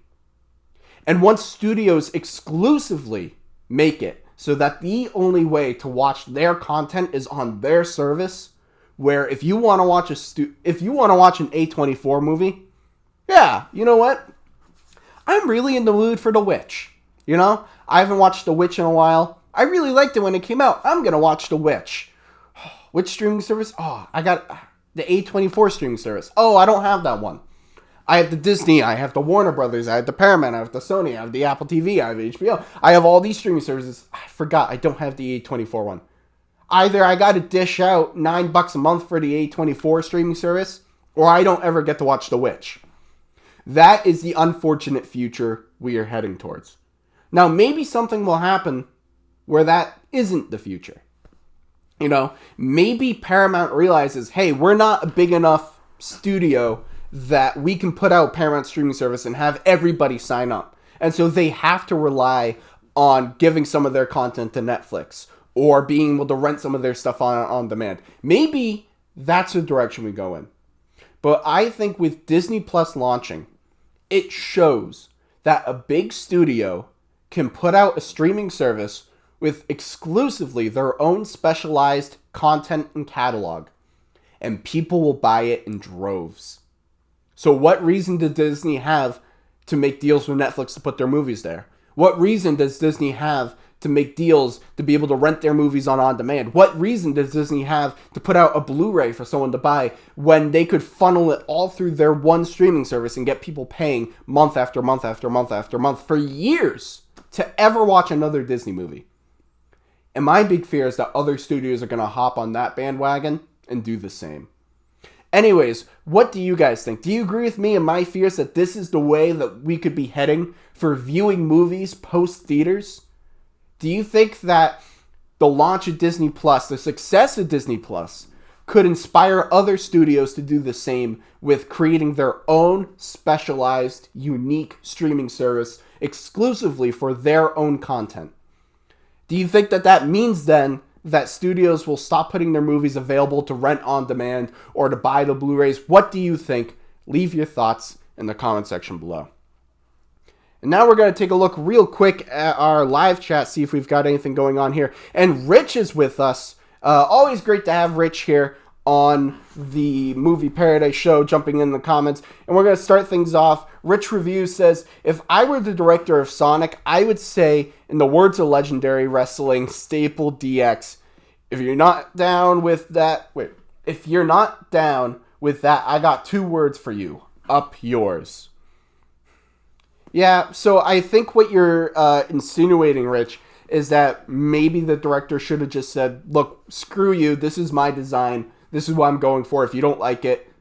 and once studios exclusively make it so that the only way to watch their content is on their service, where if you want to watch an A24 movie, yeah, you know what? I'm really in the mood for The Witch. You know, I haven't watched The Witch in a while. I really liked it when it came out. I'm gonna watch The Witch. Which streaming service? Oh, I got the A24 streaming service. Oh, I don't have that one. I have the Disney, I have the Warner Brothers, I have the Paramount, I have the Sony, I have the Apple TV, I have HBO. I have all these streaming services. I forgot, I don't have the A24 one. Either I gotta dish out $9 a month for the A24 streaming service, or I don't ever get to watch The Witch. That is the unfortunate future we are heading towards. Now, maybe something will happen where that isn't the future. You know, maybe Paramount realizes, hey, we're not a big enough studio that we can put out Paramount streaming service and have everybody sign up. And so they have to rely on giving some of their content to Netflix or being able to rent some of their stuff on demand. Maybe that's the direction we go in. But I think with Disney Plus launching, it shows that a big studio can put out a streaming service with exclusively their own specialized content and catalog, and people will buy it in droves. So what reason did Disney have to make deals with Netflix to put their movies there? What reason does Disney have to make deals to be able to rent their movies on demand? What reason does Disney have to put out a Blu-ray for someone to buy when they could funnel it all through their one streaming service and get people paying month after month after month after month for years to ever watch another Disney movie? And my big fear is that other studios are going to hop on that bandwagon and do the same. Anyways, what do you guys think? Do you agree with me and my fears that this is the way that we could be heading for viewing movies post-theaters? Do you think that the launch of Disney Plus, the success of Disney Plus, could inspire other studios to do the same with creating their own specialized, unique streaming service exclusively for their own content? Do you think that that means then that studios will stop putting their movies available to rent on demand or to buy the Blu-rays? What do you think? Leave your thoughts in the comment section below. And now we're going to take a look real quick at our live chat, see if we've got anything going on here. And Rich is with us. Always great to have Rich here on the Movie Paradise Show, jumping in the comments. And we're going to start things off. Rich Reviews says, if I were the director of Sonic, I would say, in the words of Legendary Wrestling, staple DX. If you're not down with that, I got 2 words for you. Up yours. Yeah, so I think what you're insinuating, Rich, is that maybe the director should have just said, look, screw you, this is my design, this is what I'm going for, if you don't like it,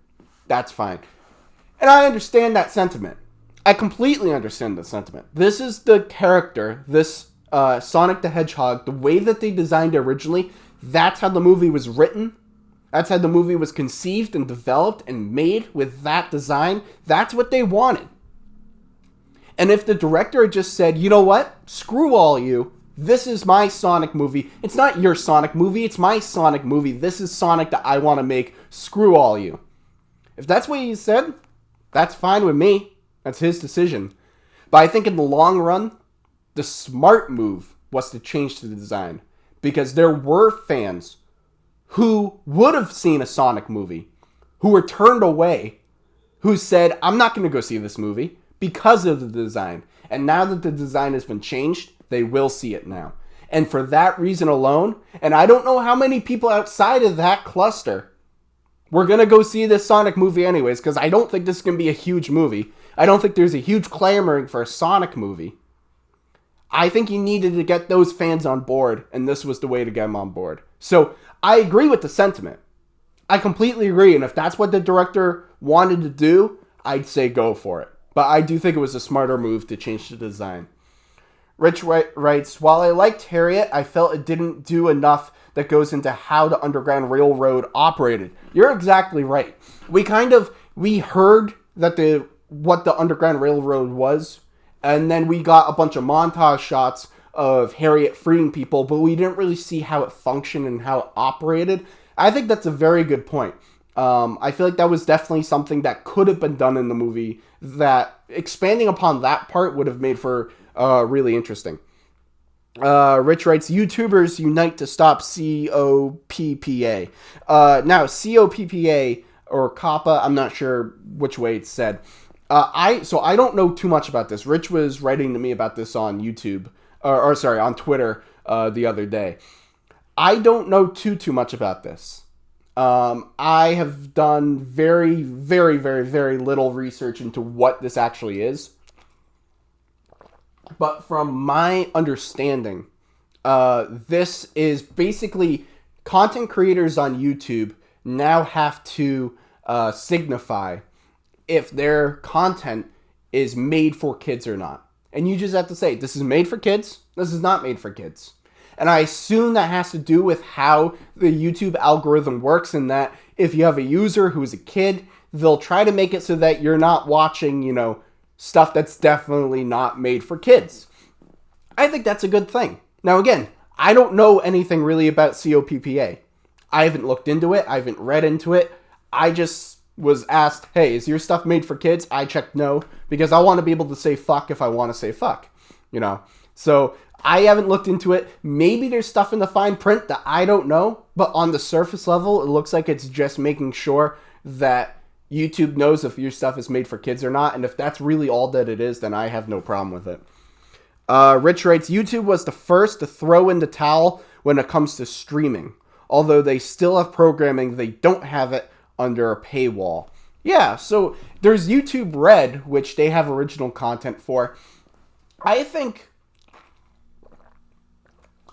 that's fine. And I understand that sentiment. I completely understand the sentiment. This is the character, this Sonic the Hedgehog, the way that they designed it originally, that's how the movie was written, that's how the movie was conceived and developed and made with that design, that's what they wanted. And if the director had just said, you know what, screw all you, this is my Sonic movie. It's not your Sonic movie, it's my Sonic movie. This is Sonic that I want to make. Screw all you. If that's what he said, that's fine with me. That's his decision. But I think in the long run, the smart move was to change the design. Because there were fans who would have seen a Sonic movie, who were turned away, who said, I'm not going to go see this movie because of the design. And now that the design has been changed, they will see it now. And for that reason alone, and I don't know how many people outside of that cluster were going to go see this Sonic movie anyways, because I don't think this is going to be a huge movie. I don't think there's a huge clamoring for a Sonic movie. I think you needed to get those fans on board, and this was the way to get them on board. So I agree with the sentiment. I completely agree, and if that's what the director wanted to do, I'd say go for it. But I do think it was a smarter move to change the design. Rich writes, while I liked Harriet, I felt it didn't do enough that goes into how the Underground Railroad operated. You're exactly right. We heard that what the Underground Railroad was, and then we got a bunch of montage shots of Harriet freeing people, but we didn't really see how it functioned and how it operated. I think that's a very good point. I feel like that was definitely something that could have been done in the movie, that expanding upon that part would have made for really interesting. Rich writes, YouTubers unite to stop COPPA. Now, COPPA or COPPA, I'm not sure which way it's said. I don't know too much about this. Rich was writing to me about this on YouTube, on Twitter the other day. I don't know too much about this. I have done very, very, very, very little research into what this actually is. But from my understanding, this is basically content creators on YouTube now have to signify if their content is made for kids or not. And you just have to say, this is made for kids, this is not made for kids. And I assume that has to do with how the YouTube algorithm works, in that if you have a user who's a kid, they'll try to make it so that you're not watching, stuff that's definitely not made for kids. I think that's a good thing. Now again, I don't know anything really about COPPA. I haven't looked into it, I haven't read into it. I just was asked, hey, is your stuff made for kids? I checked no, because I want to be able to say fuck if I want to say fuck, So I haven't looked into it. Maybe there's stuff in the fine print that I don't know, but on the surface level, it looks like it's just making sure that YouTube knows if your stuff is made for kids or not, and if that's really all that it is, then I have no problem with it. Rich writes, YouTube was the first to throw in the towel when it comes to streaming. Although they still have programming, they don't have it under a paywall. Yeah, so there's YouTube Red, which they have original content for. I think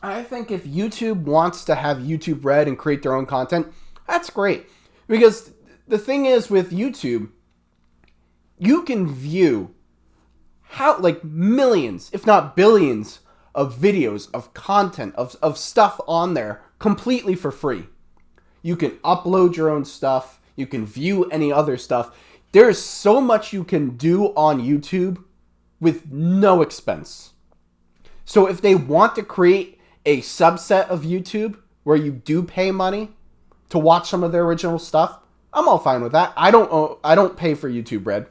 if YouTube wants to have YouTube Red and create their own content, that's great. Because the thing is with YouTube, you can view millions, if not billions, of videos, of content, of stuff on there completely for free. You can upload your own stuff. You can view any other stuff. There's so much you can do on YouTube with no expense. So if they want to create a subset of YouTube where you do pay money to watch some of their original stuff, I'm all fine with that. I don't pay for YouTube Red.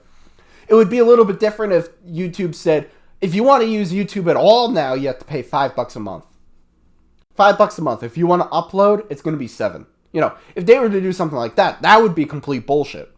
It would be a little bit different if YouTube said, if you want to use YouTube at all now, you have to pay $5 a month. $5 a month. If you want to upload, it's going to be $7. If they were to do something like that, that would be complete bullshit.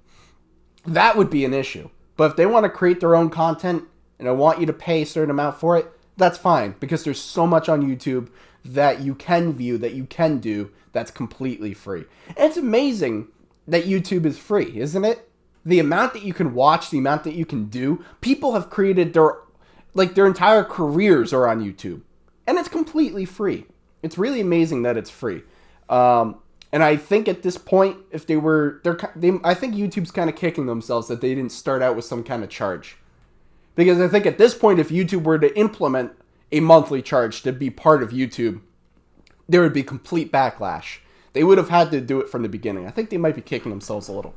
That would be an issue. But if they want to create their own content and they want you to pay a certain amount for it, that's fine, because there's so much on YouTube that you can view, that you can do, that's completely free. And it's amazing that YouTube is free, isn't it? The amount that you can watch, the amount that you can do, people have created their entire careers are on YouTube. And it's completely free. It's really amazing that it's free. And I think at this point, I think YouTube's kind of kicking themselves that they didn't start out with some kind of charge. Because I think at this point, if YouTube were to implement a monthly charge to be part of YouTube, there would be complete backlash. They would have had to do it from the beginning. I think they might be kicking themselves a little.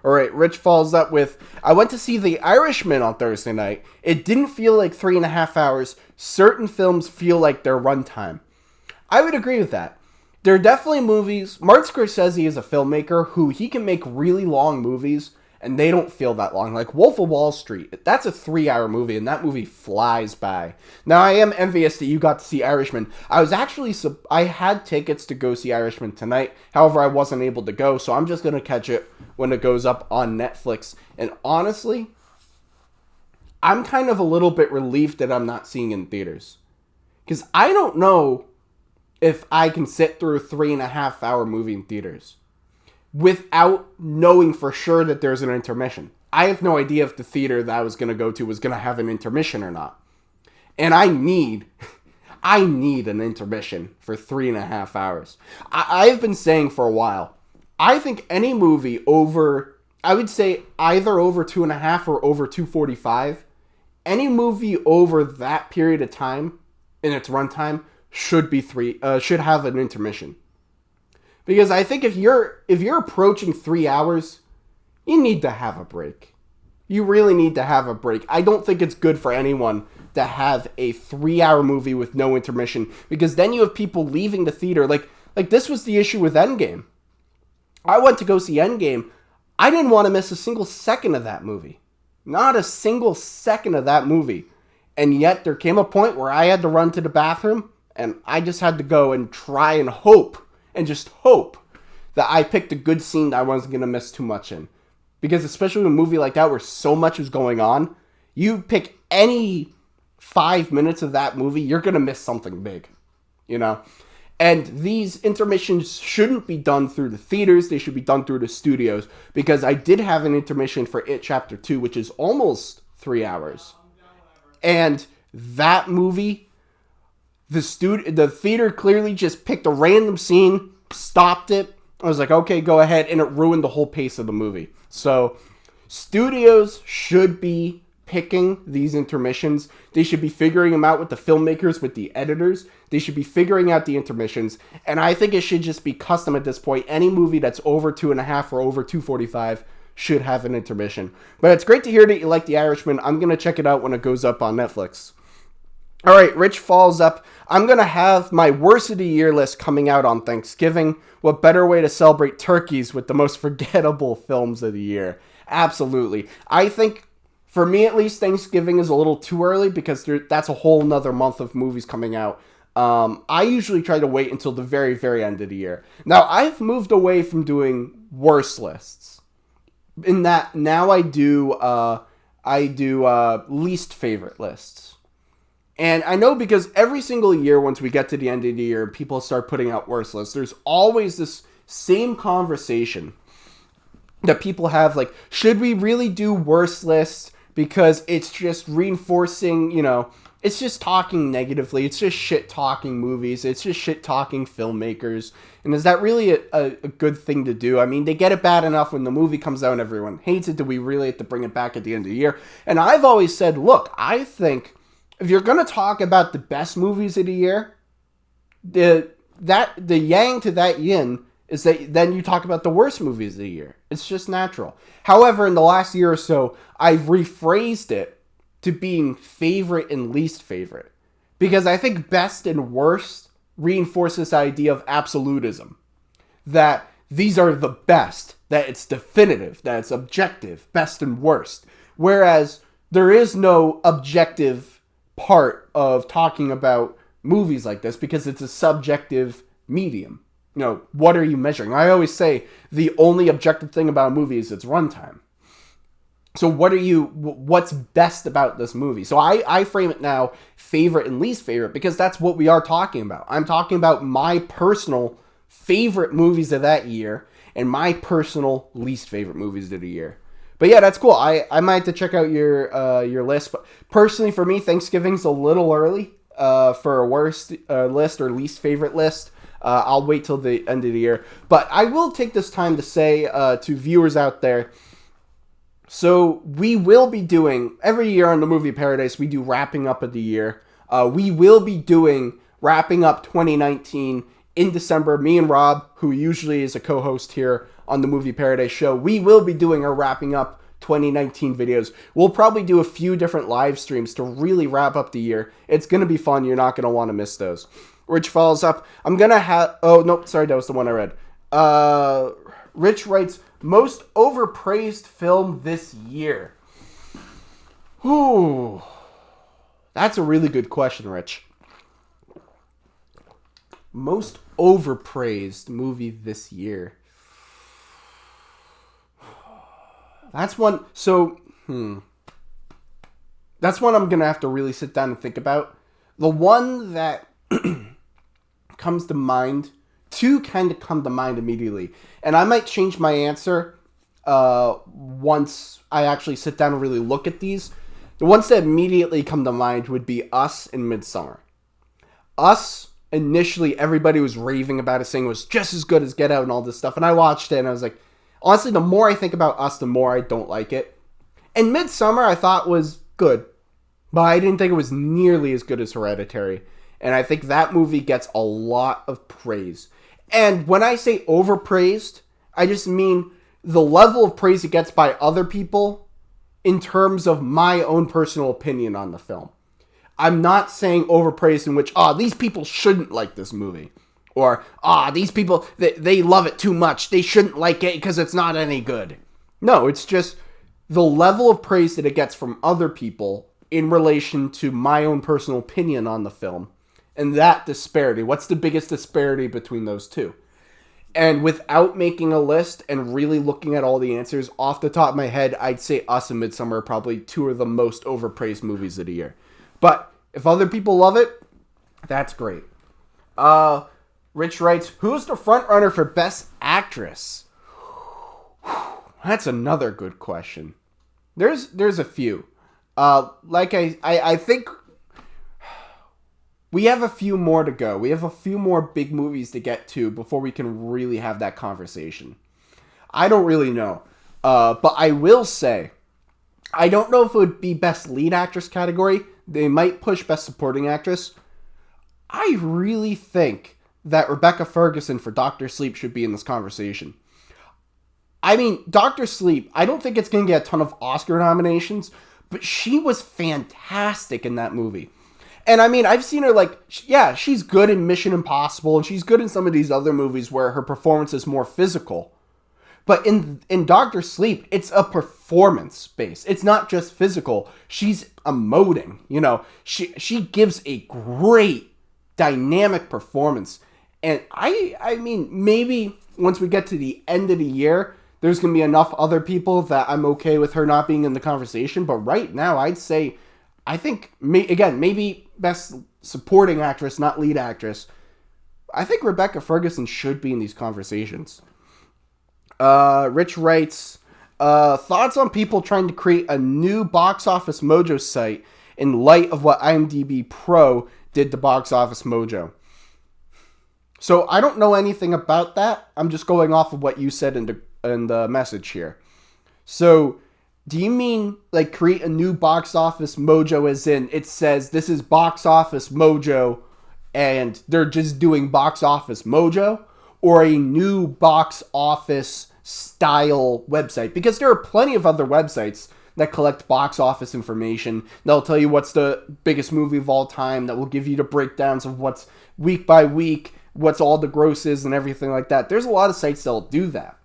All right, Rich follows up with, I went to see The Irishman on Thursday night. It didn't feel like 3.5 hours. Certain films feel like their runtime. I would agree with that. There are definitely movies. Martin Scorsese is a filmmaker who he can make really long movies and they don't feel that long. Like Wolf of Wall Street, that's a 3-hour movie, and that movie flies by. Now, I am envious that you got to see Irishman. I had tickets to go see Irishman tonight. However, I wasn't able to go, so I'm just going to catch it when it goes up on Netflix. And honestly, I'm kind of a little bit relieved that I'm not seeing it in theaters. Because I don't know if I can sit through a 3.5-hour movie in theaters without knowing for sure that there's an intermission. I have no idea if the theater that I was going to go to was going to have an intermission or not. And I need an intermission for 3.5 hours. I've been saying for a while, I think any movie over, I would say either over 2.5 or over 2:45, any movie over that period of time in its runtime should have an intermission. Because I think if you're approaching 3 hours, you need to have a break. You really need to have a break. I don't think it's good for anyone to have a 3-hour movie with no intermission, because then you have people leaving the theater. Like this was the issue with Endgame. I went to go see Endgame. I didn't want to miss a single second of that movie. Not a single second of that movie. And yet there came a point where I had to run to the bathroom, and I just had to go and try and hope, and just hope, that I picked a good scene that I wasn't going to miss too much in. Because especially in a movie like that where so much is going on, you pick any 5 minutes of that movie, you're going to miss something big, you know? And these intermissions shouldn't be done through the theaters, they should be done through the studios, because I did have an intermission for It Chapter 2, which is almost 3 hours. And that movie, the theater clearly just picked a random scene, stopped it. I was like, okay, go ahead, and it ruined the whole pace of the movie. So, studios should be picking these intermissions. They should be figuring them out with the filmmakers, with the editors. They should be figuring out the intermissions. And I think it should just be custom at this point. Any movie that's over 2.5 or over 2:45 should have an intermission. But it's great to hear that you like The Irishman. I'm going to check it out when it goes up on Netflix. All right, Rich follows up. I'm going to have my worst of the year list coming out on Thanksgiving. What better way to celebrate turkeys with the most forgettable films of the year? Absolutely. I think, for me at least, Thanksgiving is a little too early because that's a whole nother month of movies coming out. I usually try to wait until the very, very end of the year. Now, I've moved away from doing worst lists. In that, now I do least favorite lists. And I know because every single year, once we get to the end of the year, people start putting out worst lists. There's always this same conversation that people have, like, should we really do worst lists? Because it's just reinforcing, it's just talking negatively. It's just shit-talking movies. It's just shit-talking filmmakers. And is that really a good thing to do? I mean, they get it bad enough when the movie comes out and everyone hates it. Do we really have to bring it back at the end of the year? And I've always said, look, I think if you're going to talk about the best movies of the year, the yang to that yin is that then you talk about the worst movies of the year. It's just natural. However, in the last year or so, I've rephrased it to being favorite and least favorite. Because I think best and worst reinforce this idea of absolutism. That these are the best, that it's definitive, that it's objective, best and worst. Whereas there is no objective part of talking about movies like this because it's a subjective medium. What are you measuring? I always say the only objective thing about a movie is its runtime. So what's best about this movie? So I frame it now favorite and least favorite because that's what we are talking about. I'm talking about my personal favorite movies of that year and my personal least favorite movies of the year. But yeah, that's cool. I might have to check out your list. But personally, for me, Thanksgiving's a little early for a worst list or least favorite list. I'll wait till the end of the year. But I will take this time to say to viewers out there, so we will be doing, every year on the Movie Paradise, we do wrapping up of the year. We will be doing wrapping up 2019 in December. Me and Rob, who usually is a co-host here on the Movie Paradise show, we will be doing our wrapping up 2019 videos. We'll probably do a few different live streams to really wrap up the year. It's going to be fun. You're not going to want to miss those. Rich follows up. I'm going to have... Oh, no, sorry, that was the one I read. Rich writes, most overpraised film this year. Ooh. That's a really good question, Rich. Most overpraised movie this year. That's one. So, that's one I'm going to have to really sit down and think about. The one that comes to mind, two kind of come to mind immediately. And I might change my answer once I actually sit down and really look at these. The ones that immediately come to mind would be Us and Midsommar. Us, initially, everybody was raving about it, saying it was just as good as Get Out and all this stuff. And I watched it and I was like, honestly, the more I think about Us, the more I don't like it. And Midsommar, I thought was good. But I didn't think it was nearly as good as Hereditary. And I think that movie gets a lot of praise. And when I say overpraised, I just mean the level of praise it gets by other people in terms of my own personal opinion on the film. I'm not saying overpraised in which, these people shouldn't like this movie. Or, these people, they love it too much. They shouldn't like it because it's not any good. No, it's just the level of praise that it gets from other people in relation to my own personal opinion on the film. And that disparity. What's the biggest disparity between those two? And without making a list and really looking at all the answers, off the top of my head, I'd say Us and Midsommar are probably two of the most overpraised movies of the year. But if other people love it, that's great. Rich writes, who's the frontrunner for Best Actress? That's another good question. There's a few. I think we have a few more to go. We have a few more big movies to get to before we can really have that conversation. I don't really know. But I will say, I don't know if it would be Best Lead Actress category. They might push Best Supporting Actress. I really think that Rebecca Ferguson for Dr. Sleep should be in this conversation. I mean, Dr. Sleep, I don't think it's going to get a ton of Oscar nominations, but she was fantastic in that movie. And I mean, I've seen her she's good in Mission Impossible, and she's good in some of these other movies where her performance is more physical. But in Dr. Sleep, it's a performance base. It's not just physical. She's emoting. She gives a great dynamic performance. And I mean, maybe once we get to the end of the year, there's going to be enough other people that I'm okay with her not being in the conversation. But right now, I'd say, I think, maybe Best Supporting Actress, not Lead Actress. I think Rebecca Ferguson should be in these conversations. Rich writes, thoughts on people trying to create a new Box Office Mojo site in light of what IMDb Pro did to Box Office Mojo. So I don't know anything about that. I'm just going off of what you said in the message here. So do you mean create a new Box Office Mojo as in it says this is Box Office Mojo and they're just doing Box Office Mojo? Or a new box office style website? Because there are plenty of other websites that collect box office information. They'll tell you what's the biggest movie of all time. That will give you the breakdowns of what's week by week, what's all the grosses and everything like that. There's a lot of sites that'll do that.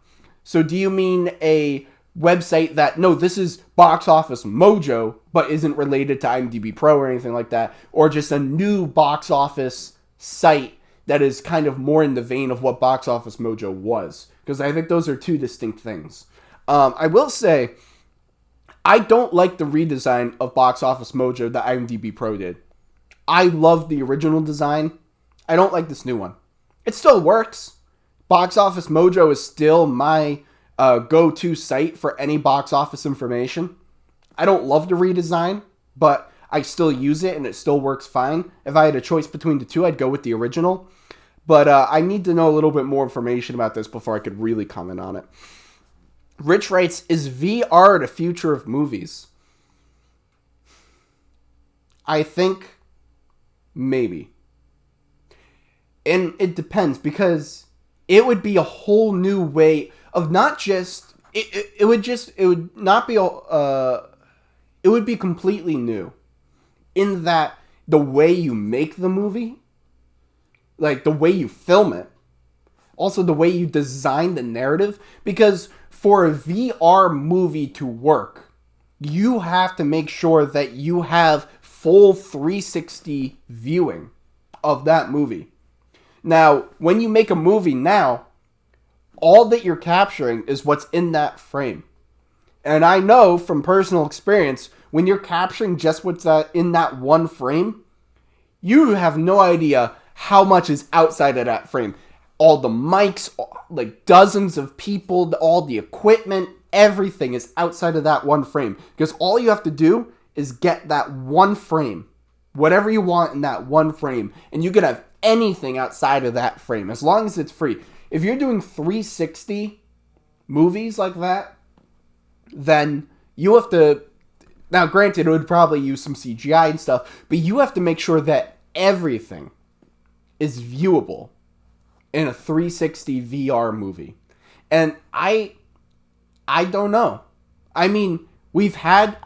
So do you mean a website that, no, this is Box Office Mojo, but isn't related to IMDb Pro or anything like that? Or just a new box office site that is kind of more in the vein of what Box Office Mojo was? Because I think those are two distinct things. I will say, I don't like the redesign of Box Office Mojo that IMDb Pro did. I love the original design. I don't like this new one. It still works. Box Office Mojo is still my go-to site for any box office information. I don't love the redesign, but I still use it and it still works fine. If I had a choice between the two, I'd go with the original. But I need to know a little bit more information about this before I could really comment on it. Rich writes, is VR the future of movies? I think maybe. And it depends, because it would be a whole new way of not just... It would be completely new. In that the way you make the movie, the way you film it, also the way you design the narrative, because for a VR movie to work, you have to make sure that you have full 360 viewing of that movie. Now, when you make a movie now, all that you're capturing is what's in that frame. And I know from personal experience, when you're capturing just what's in that one frame, you have no idea how much is outside of that frame. All the mics, like dozens of people, all the equipment, everything is outside of that one frame. Because all you have to do is get that one frame, whatever you want in that one frame, and you can have anything outside of that frame, as long as it's free. If you're doing 360 movies like that, then you have to... Now, granted, it would probably use some CGI and stuff, but you have to make sure that everything is viewable in a 360 VR movie. And I don't know. I mean, we've had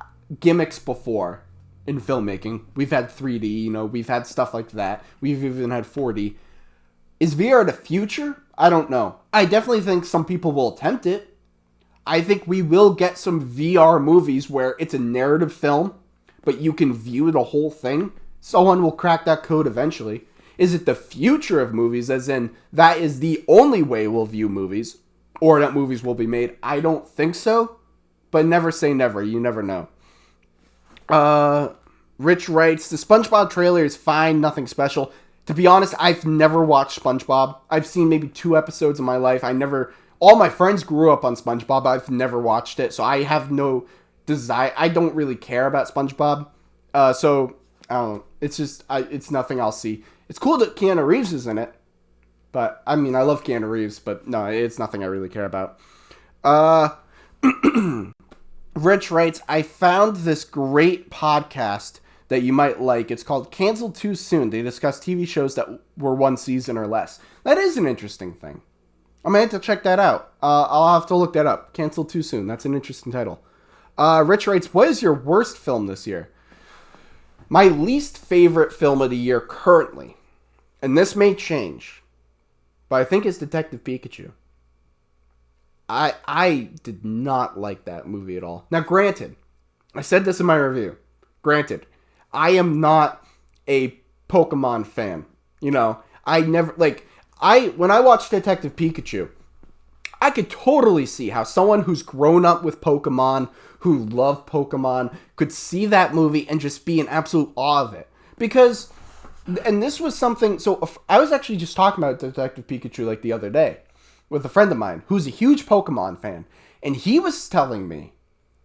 gimmicks before in filmmaking. We've had 3D, we've had stuff like that. We've even had 4D. Is VR the future? I don't know. I definitely think some people will attempt it. I think we will get some VR movies where it's a narrative film, but you can view the whole thing. Someone will crack that code eventually. Is it the future of movies, as in that is the only way we'll view movies, or that movies will be made? I don't think so, but never say never. You never know. Rich writes, the SpongeBob trailer is fine, nothing special. To be honest, I've never watched SpongeBob. I've seen maybe 2 episodes in my life. All my friends grew up on SpongeBob. I've never watched it, so I have no desire. I don't really care about SpongeBob. So, I don't know. It's just, it's nothing I'll see. It's cool that Keanu Reeves is in it. But, I mean, I love Keanu Reeves, but no, it's nothing I really care about. Rich writes, I found this great podcast that you might like. It's called Canceled Too Soon. They discuss TV shows that were 1 season or less. That is an interesting thing. I'm going to have to check that out. I'll have to look that up. Canceled Too Soon. That's an interesting title. Rich writes, what is your worst film this year? My least favorite film of the year currently, and this may change, but I think it's Detective Pikachu. I did not like that movie at all. Now, granted, I said this in my review. Granted, I am not a Pokemon fan. I never, when I watched Detective Pikachu, I could totally see how someone who's grown up with Pokemon, who loved Pokemon, could see that movie and just be in absolute awe of it. Because, and this was something, so I was actually just talking about Detective Pikachu the other day with a friend of mine who's a huge Pokemon fan. And he was telling me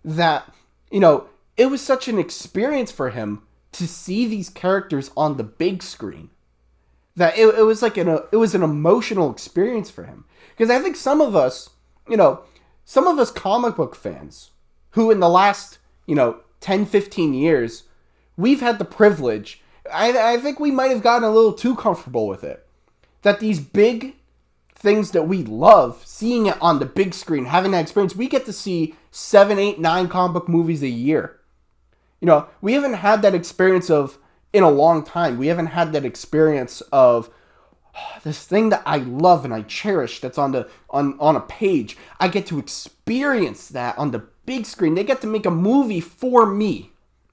that, it was such an experience for him to see these characters on the big screen. That it was it was an emotional experience for him. Because I think some of us comic book fans, who in the last, 10, 15 years, we've had the privilege, I think we might have gotten a little too comfortable with it. That these big things that we love, seeing it on the big screen, having that experience, we get to see 7, 8, 9 comic book movies a year. We haven't had that experience in a long time. We haven't had that experience of this thing that I love and I cherish that's on a page. I get to experience that on the big screen. They get to make a movie for me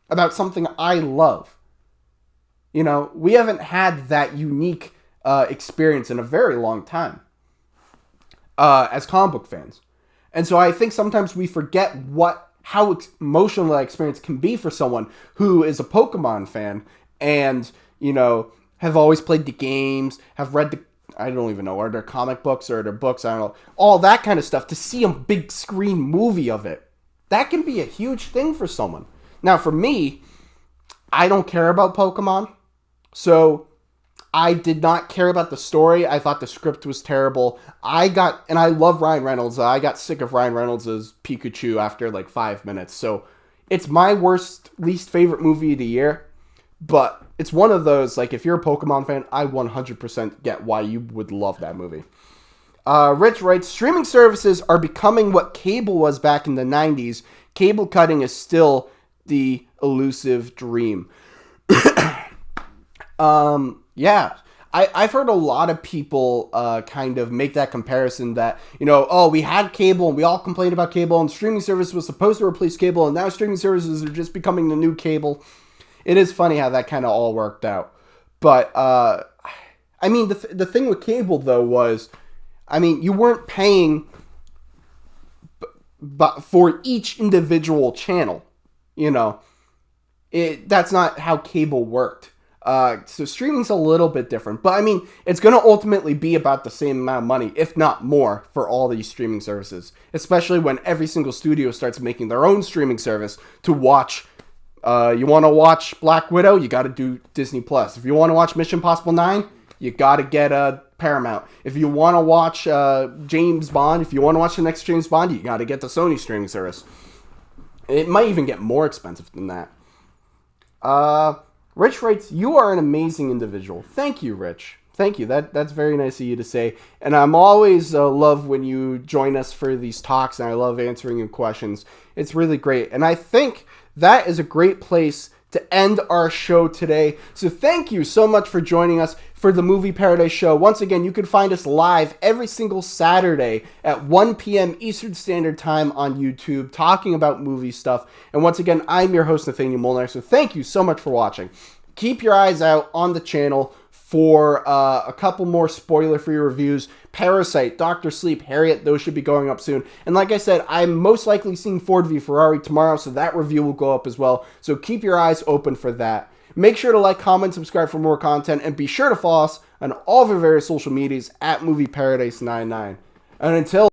about something I love. We haven't had that unique experience in a very long time as comic book fans. And so I think sometimes we forget how emotional that experience can be for someone who is a Pokemon fan and, have always played the games, have read I don't even know, are there comic books or are there books? I don't know. All that kind of stuff. To see a big screen movie of it, that can be a huge thing for someone. Now, for me, I don't care about Pokemon. So, I did not care about the story. I thought the script was terrible. And I love Ryan Reynolds. I got sick of Ryan Reynolds as Pikachu after 5 minutes. So, it's my least favorite movie of the year. But it's one of those, if you're a Pokemon fan, I 100% get why you would love that movie. Rich writes, streaming services are becoming what cable was back in the 90s. Cable cutting is still the elusive dream. Yeah. I've heard a lot of people kind of make that comparison that, oh, we had cable and we all complained about cable and streaming service was supposed to replace cable and now streaming services are just becoming the new cable. It is funny how that kind of all worked out. But, I mean, the thing with cable, though, was, I mean, you weren't paying but for each individual channel, That's not how cable worked. So streaming's a little bit different. But, I mean, it's going to ultimately be about the same amount of money, if not more, for all these streaming services. Especially when every single studio starts making their own streaming service to watch. You want to watch Black Widow? You got to do Disney+. If you want to watch Mission Impossible 9, you got to get Paramount. If you want to watch James Bond, if you want to watch the next James Bond, you got to get the Sony streaming service. It might even get more expensive than that. Rich writes, "You are an amazing individual." Thank you, Rich. Thank you. That's very nice of you to say. And I'm always love when you join us for these talks, and I love answering your questions. It's really great. And I think that is a great place to end our show today. So thank you so much for joining us for the Movie Paradise Show. Once again, you can find us live every single Saturday at 1 p.m. Eastern Standard Time on YouTube, talking about movie stuff. And once again, I'm your host, Nathanael Molnár. So thank you so much for watching. Keep your eyes out on the channel for a couple more spoiler-free reviews. Parasite, Dr. Sleep, Harriet, those should be going up soon. And like I said, I'm most likely seeing Ford v Ferrari tomorrow, so that review will go up as well. So keep your eyes open for that. Make sure to like, comment, subscribe for more content, and be sure to follow us on all of our various social medias at Movie Paradise 99. And until